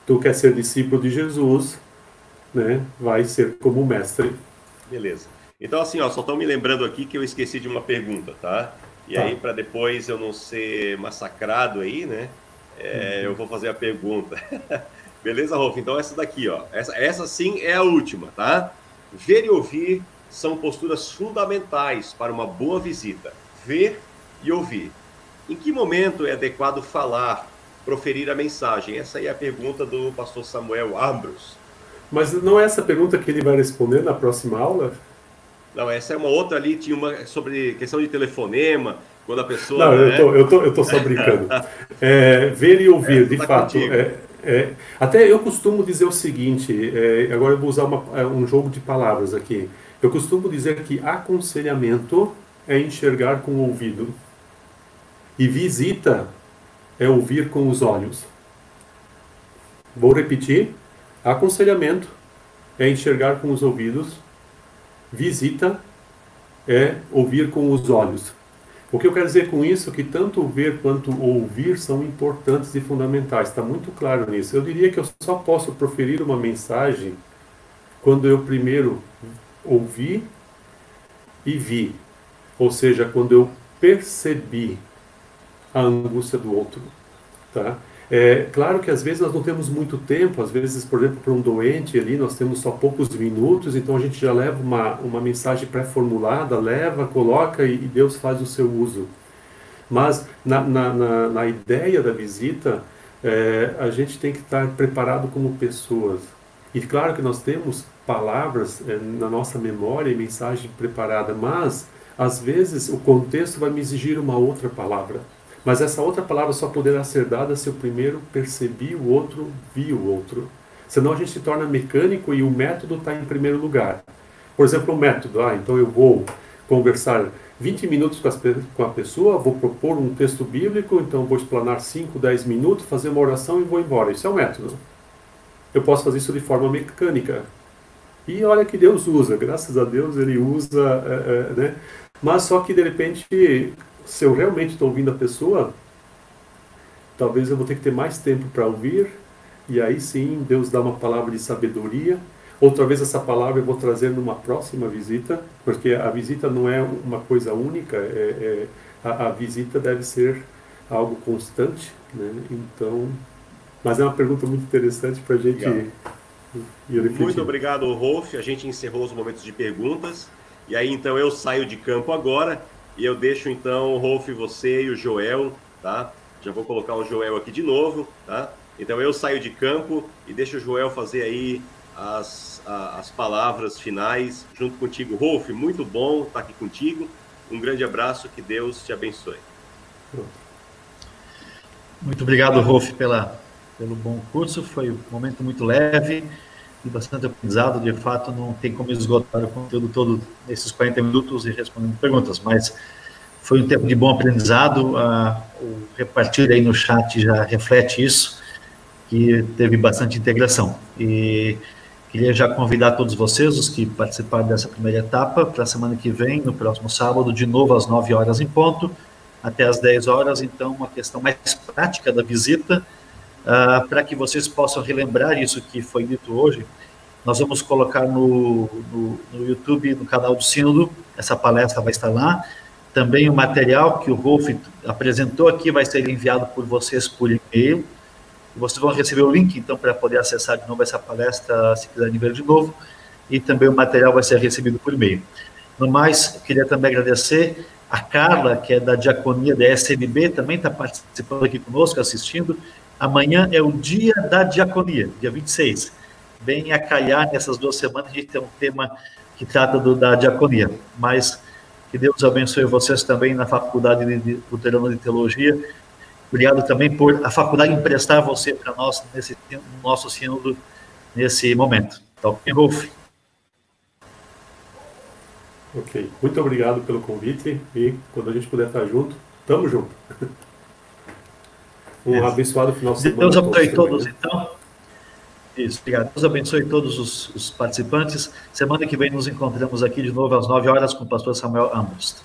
Tu quer ser discípulo de Jesus, né? Vai ser como mestre. Beleza. Então, assim, só estão me lembrando aqui que eu esqueci de uma pergunta, tá? E aí, para depois eu não ser massacrado aí, né? Eu vou fazer a pergunta. Beleza, Rolf? Então, essa daqui, essa sim é a última, tá? Ver e ouvir são posturas fundamentais para uma boa visita. Ver e ouvir. Em que momento é adequado falar, proferir a mensagem? Essa aí é a pergunta do pastor Samuel Ambrose. Mas não é essa pergunta que ele vai responder na próxima aula? Não, essa é uma outra ali, tinha uma sobre questão de telefonema, quando a pessoa... Não, né? eu tô só brincando. Ver e ouvir, de fato. Até eu costumo dizer o seguinte, agora eu vou usar um jogo de palavras aqui. Eu costumo dizer que aconselhamento é enxergar com o ouvido. E visita é ouvir com os olhos. Vou repetir. Aconselhamento é enxergar com os ouvidos. Visita é ouvir com os olhos. O que eu quero dizer com isso é que tanto o ver quanto o ouvir são importantes e fundamentais. Está muito claro nisso. Eu diria que eu só posso proferir uma mensagem quando eu primeiro ouvi e vi. Ou seja, quando eu percebi a angústia do outro. Tá? Claro que às vezes nós não temos muito tempo, às vezes, por exemplo, para um doente ali, nós temos só poucos minutos, então a gente já leva uma mensagem pré-formulada, coloca e Deus faz o seu uso. Mas na ideia da visita, a gente tem que estar preparado como pessoas. E claro que nós temos palavras na nossa memória e mensagem preparada, mas às vezes o contexto vai me exigir uma outra palavra. Mas essa outra palavra só poderá ser dada se eu primeiro percebi o outro, vi o outro. Senão a gente se torna mecânico e o método está em primeiro lugar. Por exemplo, o método. Então eu vou conversar 20 minutos com a pessoa, vou propor um texto bíblico, então vou explanar 5, 10 minutos, fazer uma oração e vou embora. Isso é um método. Eu posso fazer isso de forma mecânica. E olha que Deus usa, graças a Deus Ele usa, né? Mas só que de repente... Se eu realmente estou ouvindo a pessoa, talvez eu vou ter que ter mais tempo para ouvir, e aí sim Deus dá uma palavra de sabedoria. Outra vez essa palavra eu vou trazer numa próxima visita, porque a visita não é uma coisa única, a visita deve ser algo constante, né? Então, mas é uma pergunta muito interessante para a gente ir refletir. Muito obrigado, Rolf. A gente encerrou os momentos de perguntas, e aí então eu saio de campo agora. E eu deixo, então, o Rolf, você e o Joel, tá? Já vou colocar o Joel aqui de novo, tá? Então, eu saio de campo e deixo o Joel fazer aí as palavras finais junto contigo. Rolf, muito bom estar aqui contigo. Um grande abraço, que Deus te abençoe. Muito obrigado, Rolf, pelo bom curso. Foi um momento muito leve e bastante aprendizado. De fato, não tem como esgotar o conteúdo todo nesses 40 minutos e respondendo perguntas, mas foi um tempo de bom aprendizado. O repartir aí no chat já reflete isso, que teve bastante integração. E queria já convidar todos vocês, os que participaram dessa primeira etapa, para a semana que vem, no próximo sábado, de novo às 9 horas em ponto, até às 10 horas, então, uma questão mais prática da visita, para que vocês possam relembrar isso que foi dito hoje. Nós vamos colocar no YouTube, no canal do Sínodo, essa palestra vai estar lá. Também o material que o Rolf apresentou aqui vai ser enviado por vocês por e-mail. Vocês vão receber o link, então, para poder acessar de novo essa palestra, se quiserem ver de novo. E também o material vai ser recebido por e-mail. No mais, queria também agradecer a Carla, que é da Diaconia da SMB, também está participando aqui conosco, assistindo. Amanhã é o Dia da Diaconia, dia 26. Bem a calhar nessas 2 semanas, a gente tem um tema que trata da diaconia. Mas que Deus abençoe vocês também na Faculdade Luterana de Teologia. Obrigado também por a faculdade emprestar você para nós, no nosso sínodo, nesse momento. Tá ok, Rolf? Ok. Muito obrigado pelo convite e quando a gente puder estar junto, tamo junto. Um abençoado final de semana. Deus abençoe todos, né? então. Isso, obrigado. Deus abençoe todos os participantes. Semana que vem nos encontramos aqui de novo às 9 horas com o pastor Samuel Ambrose.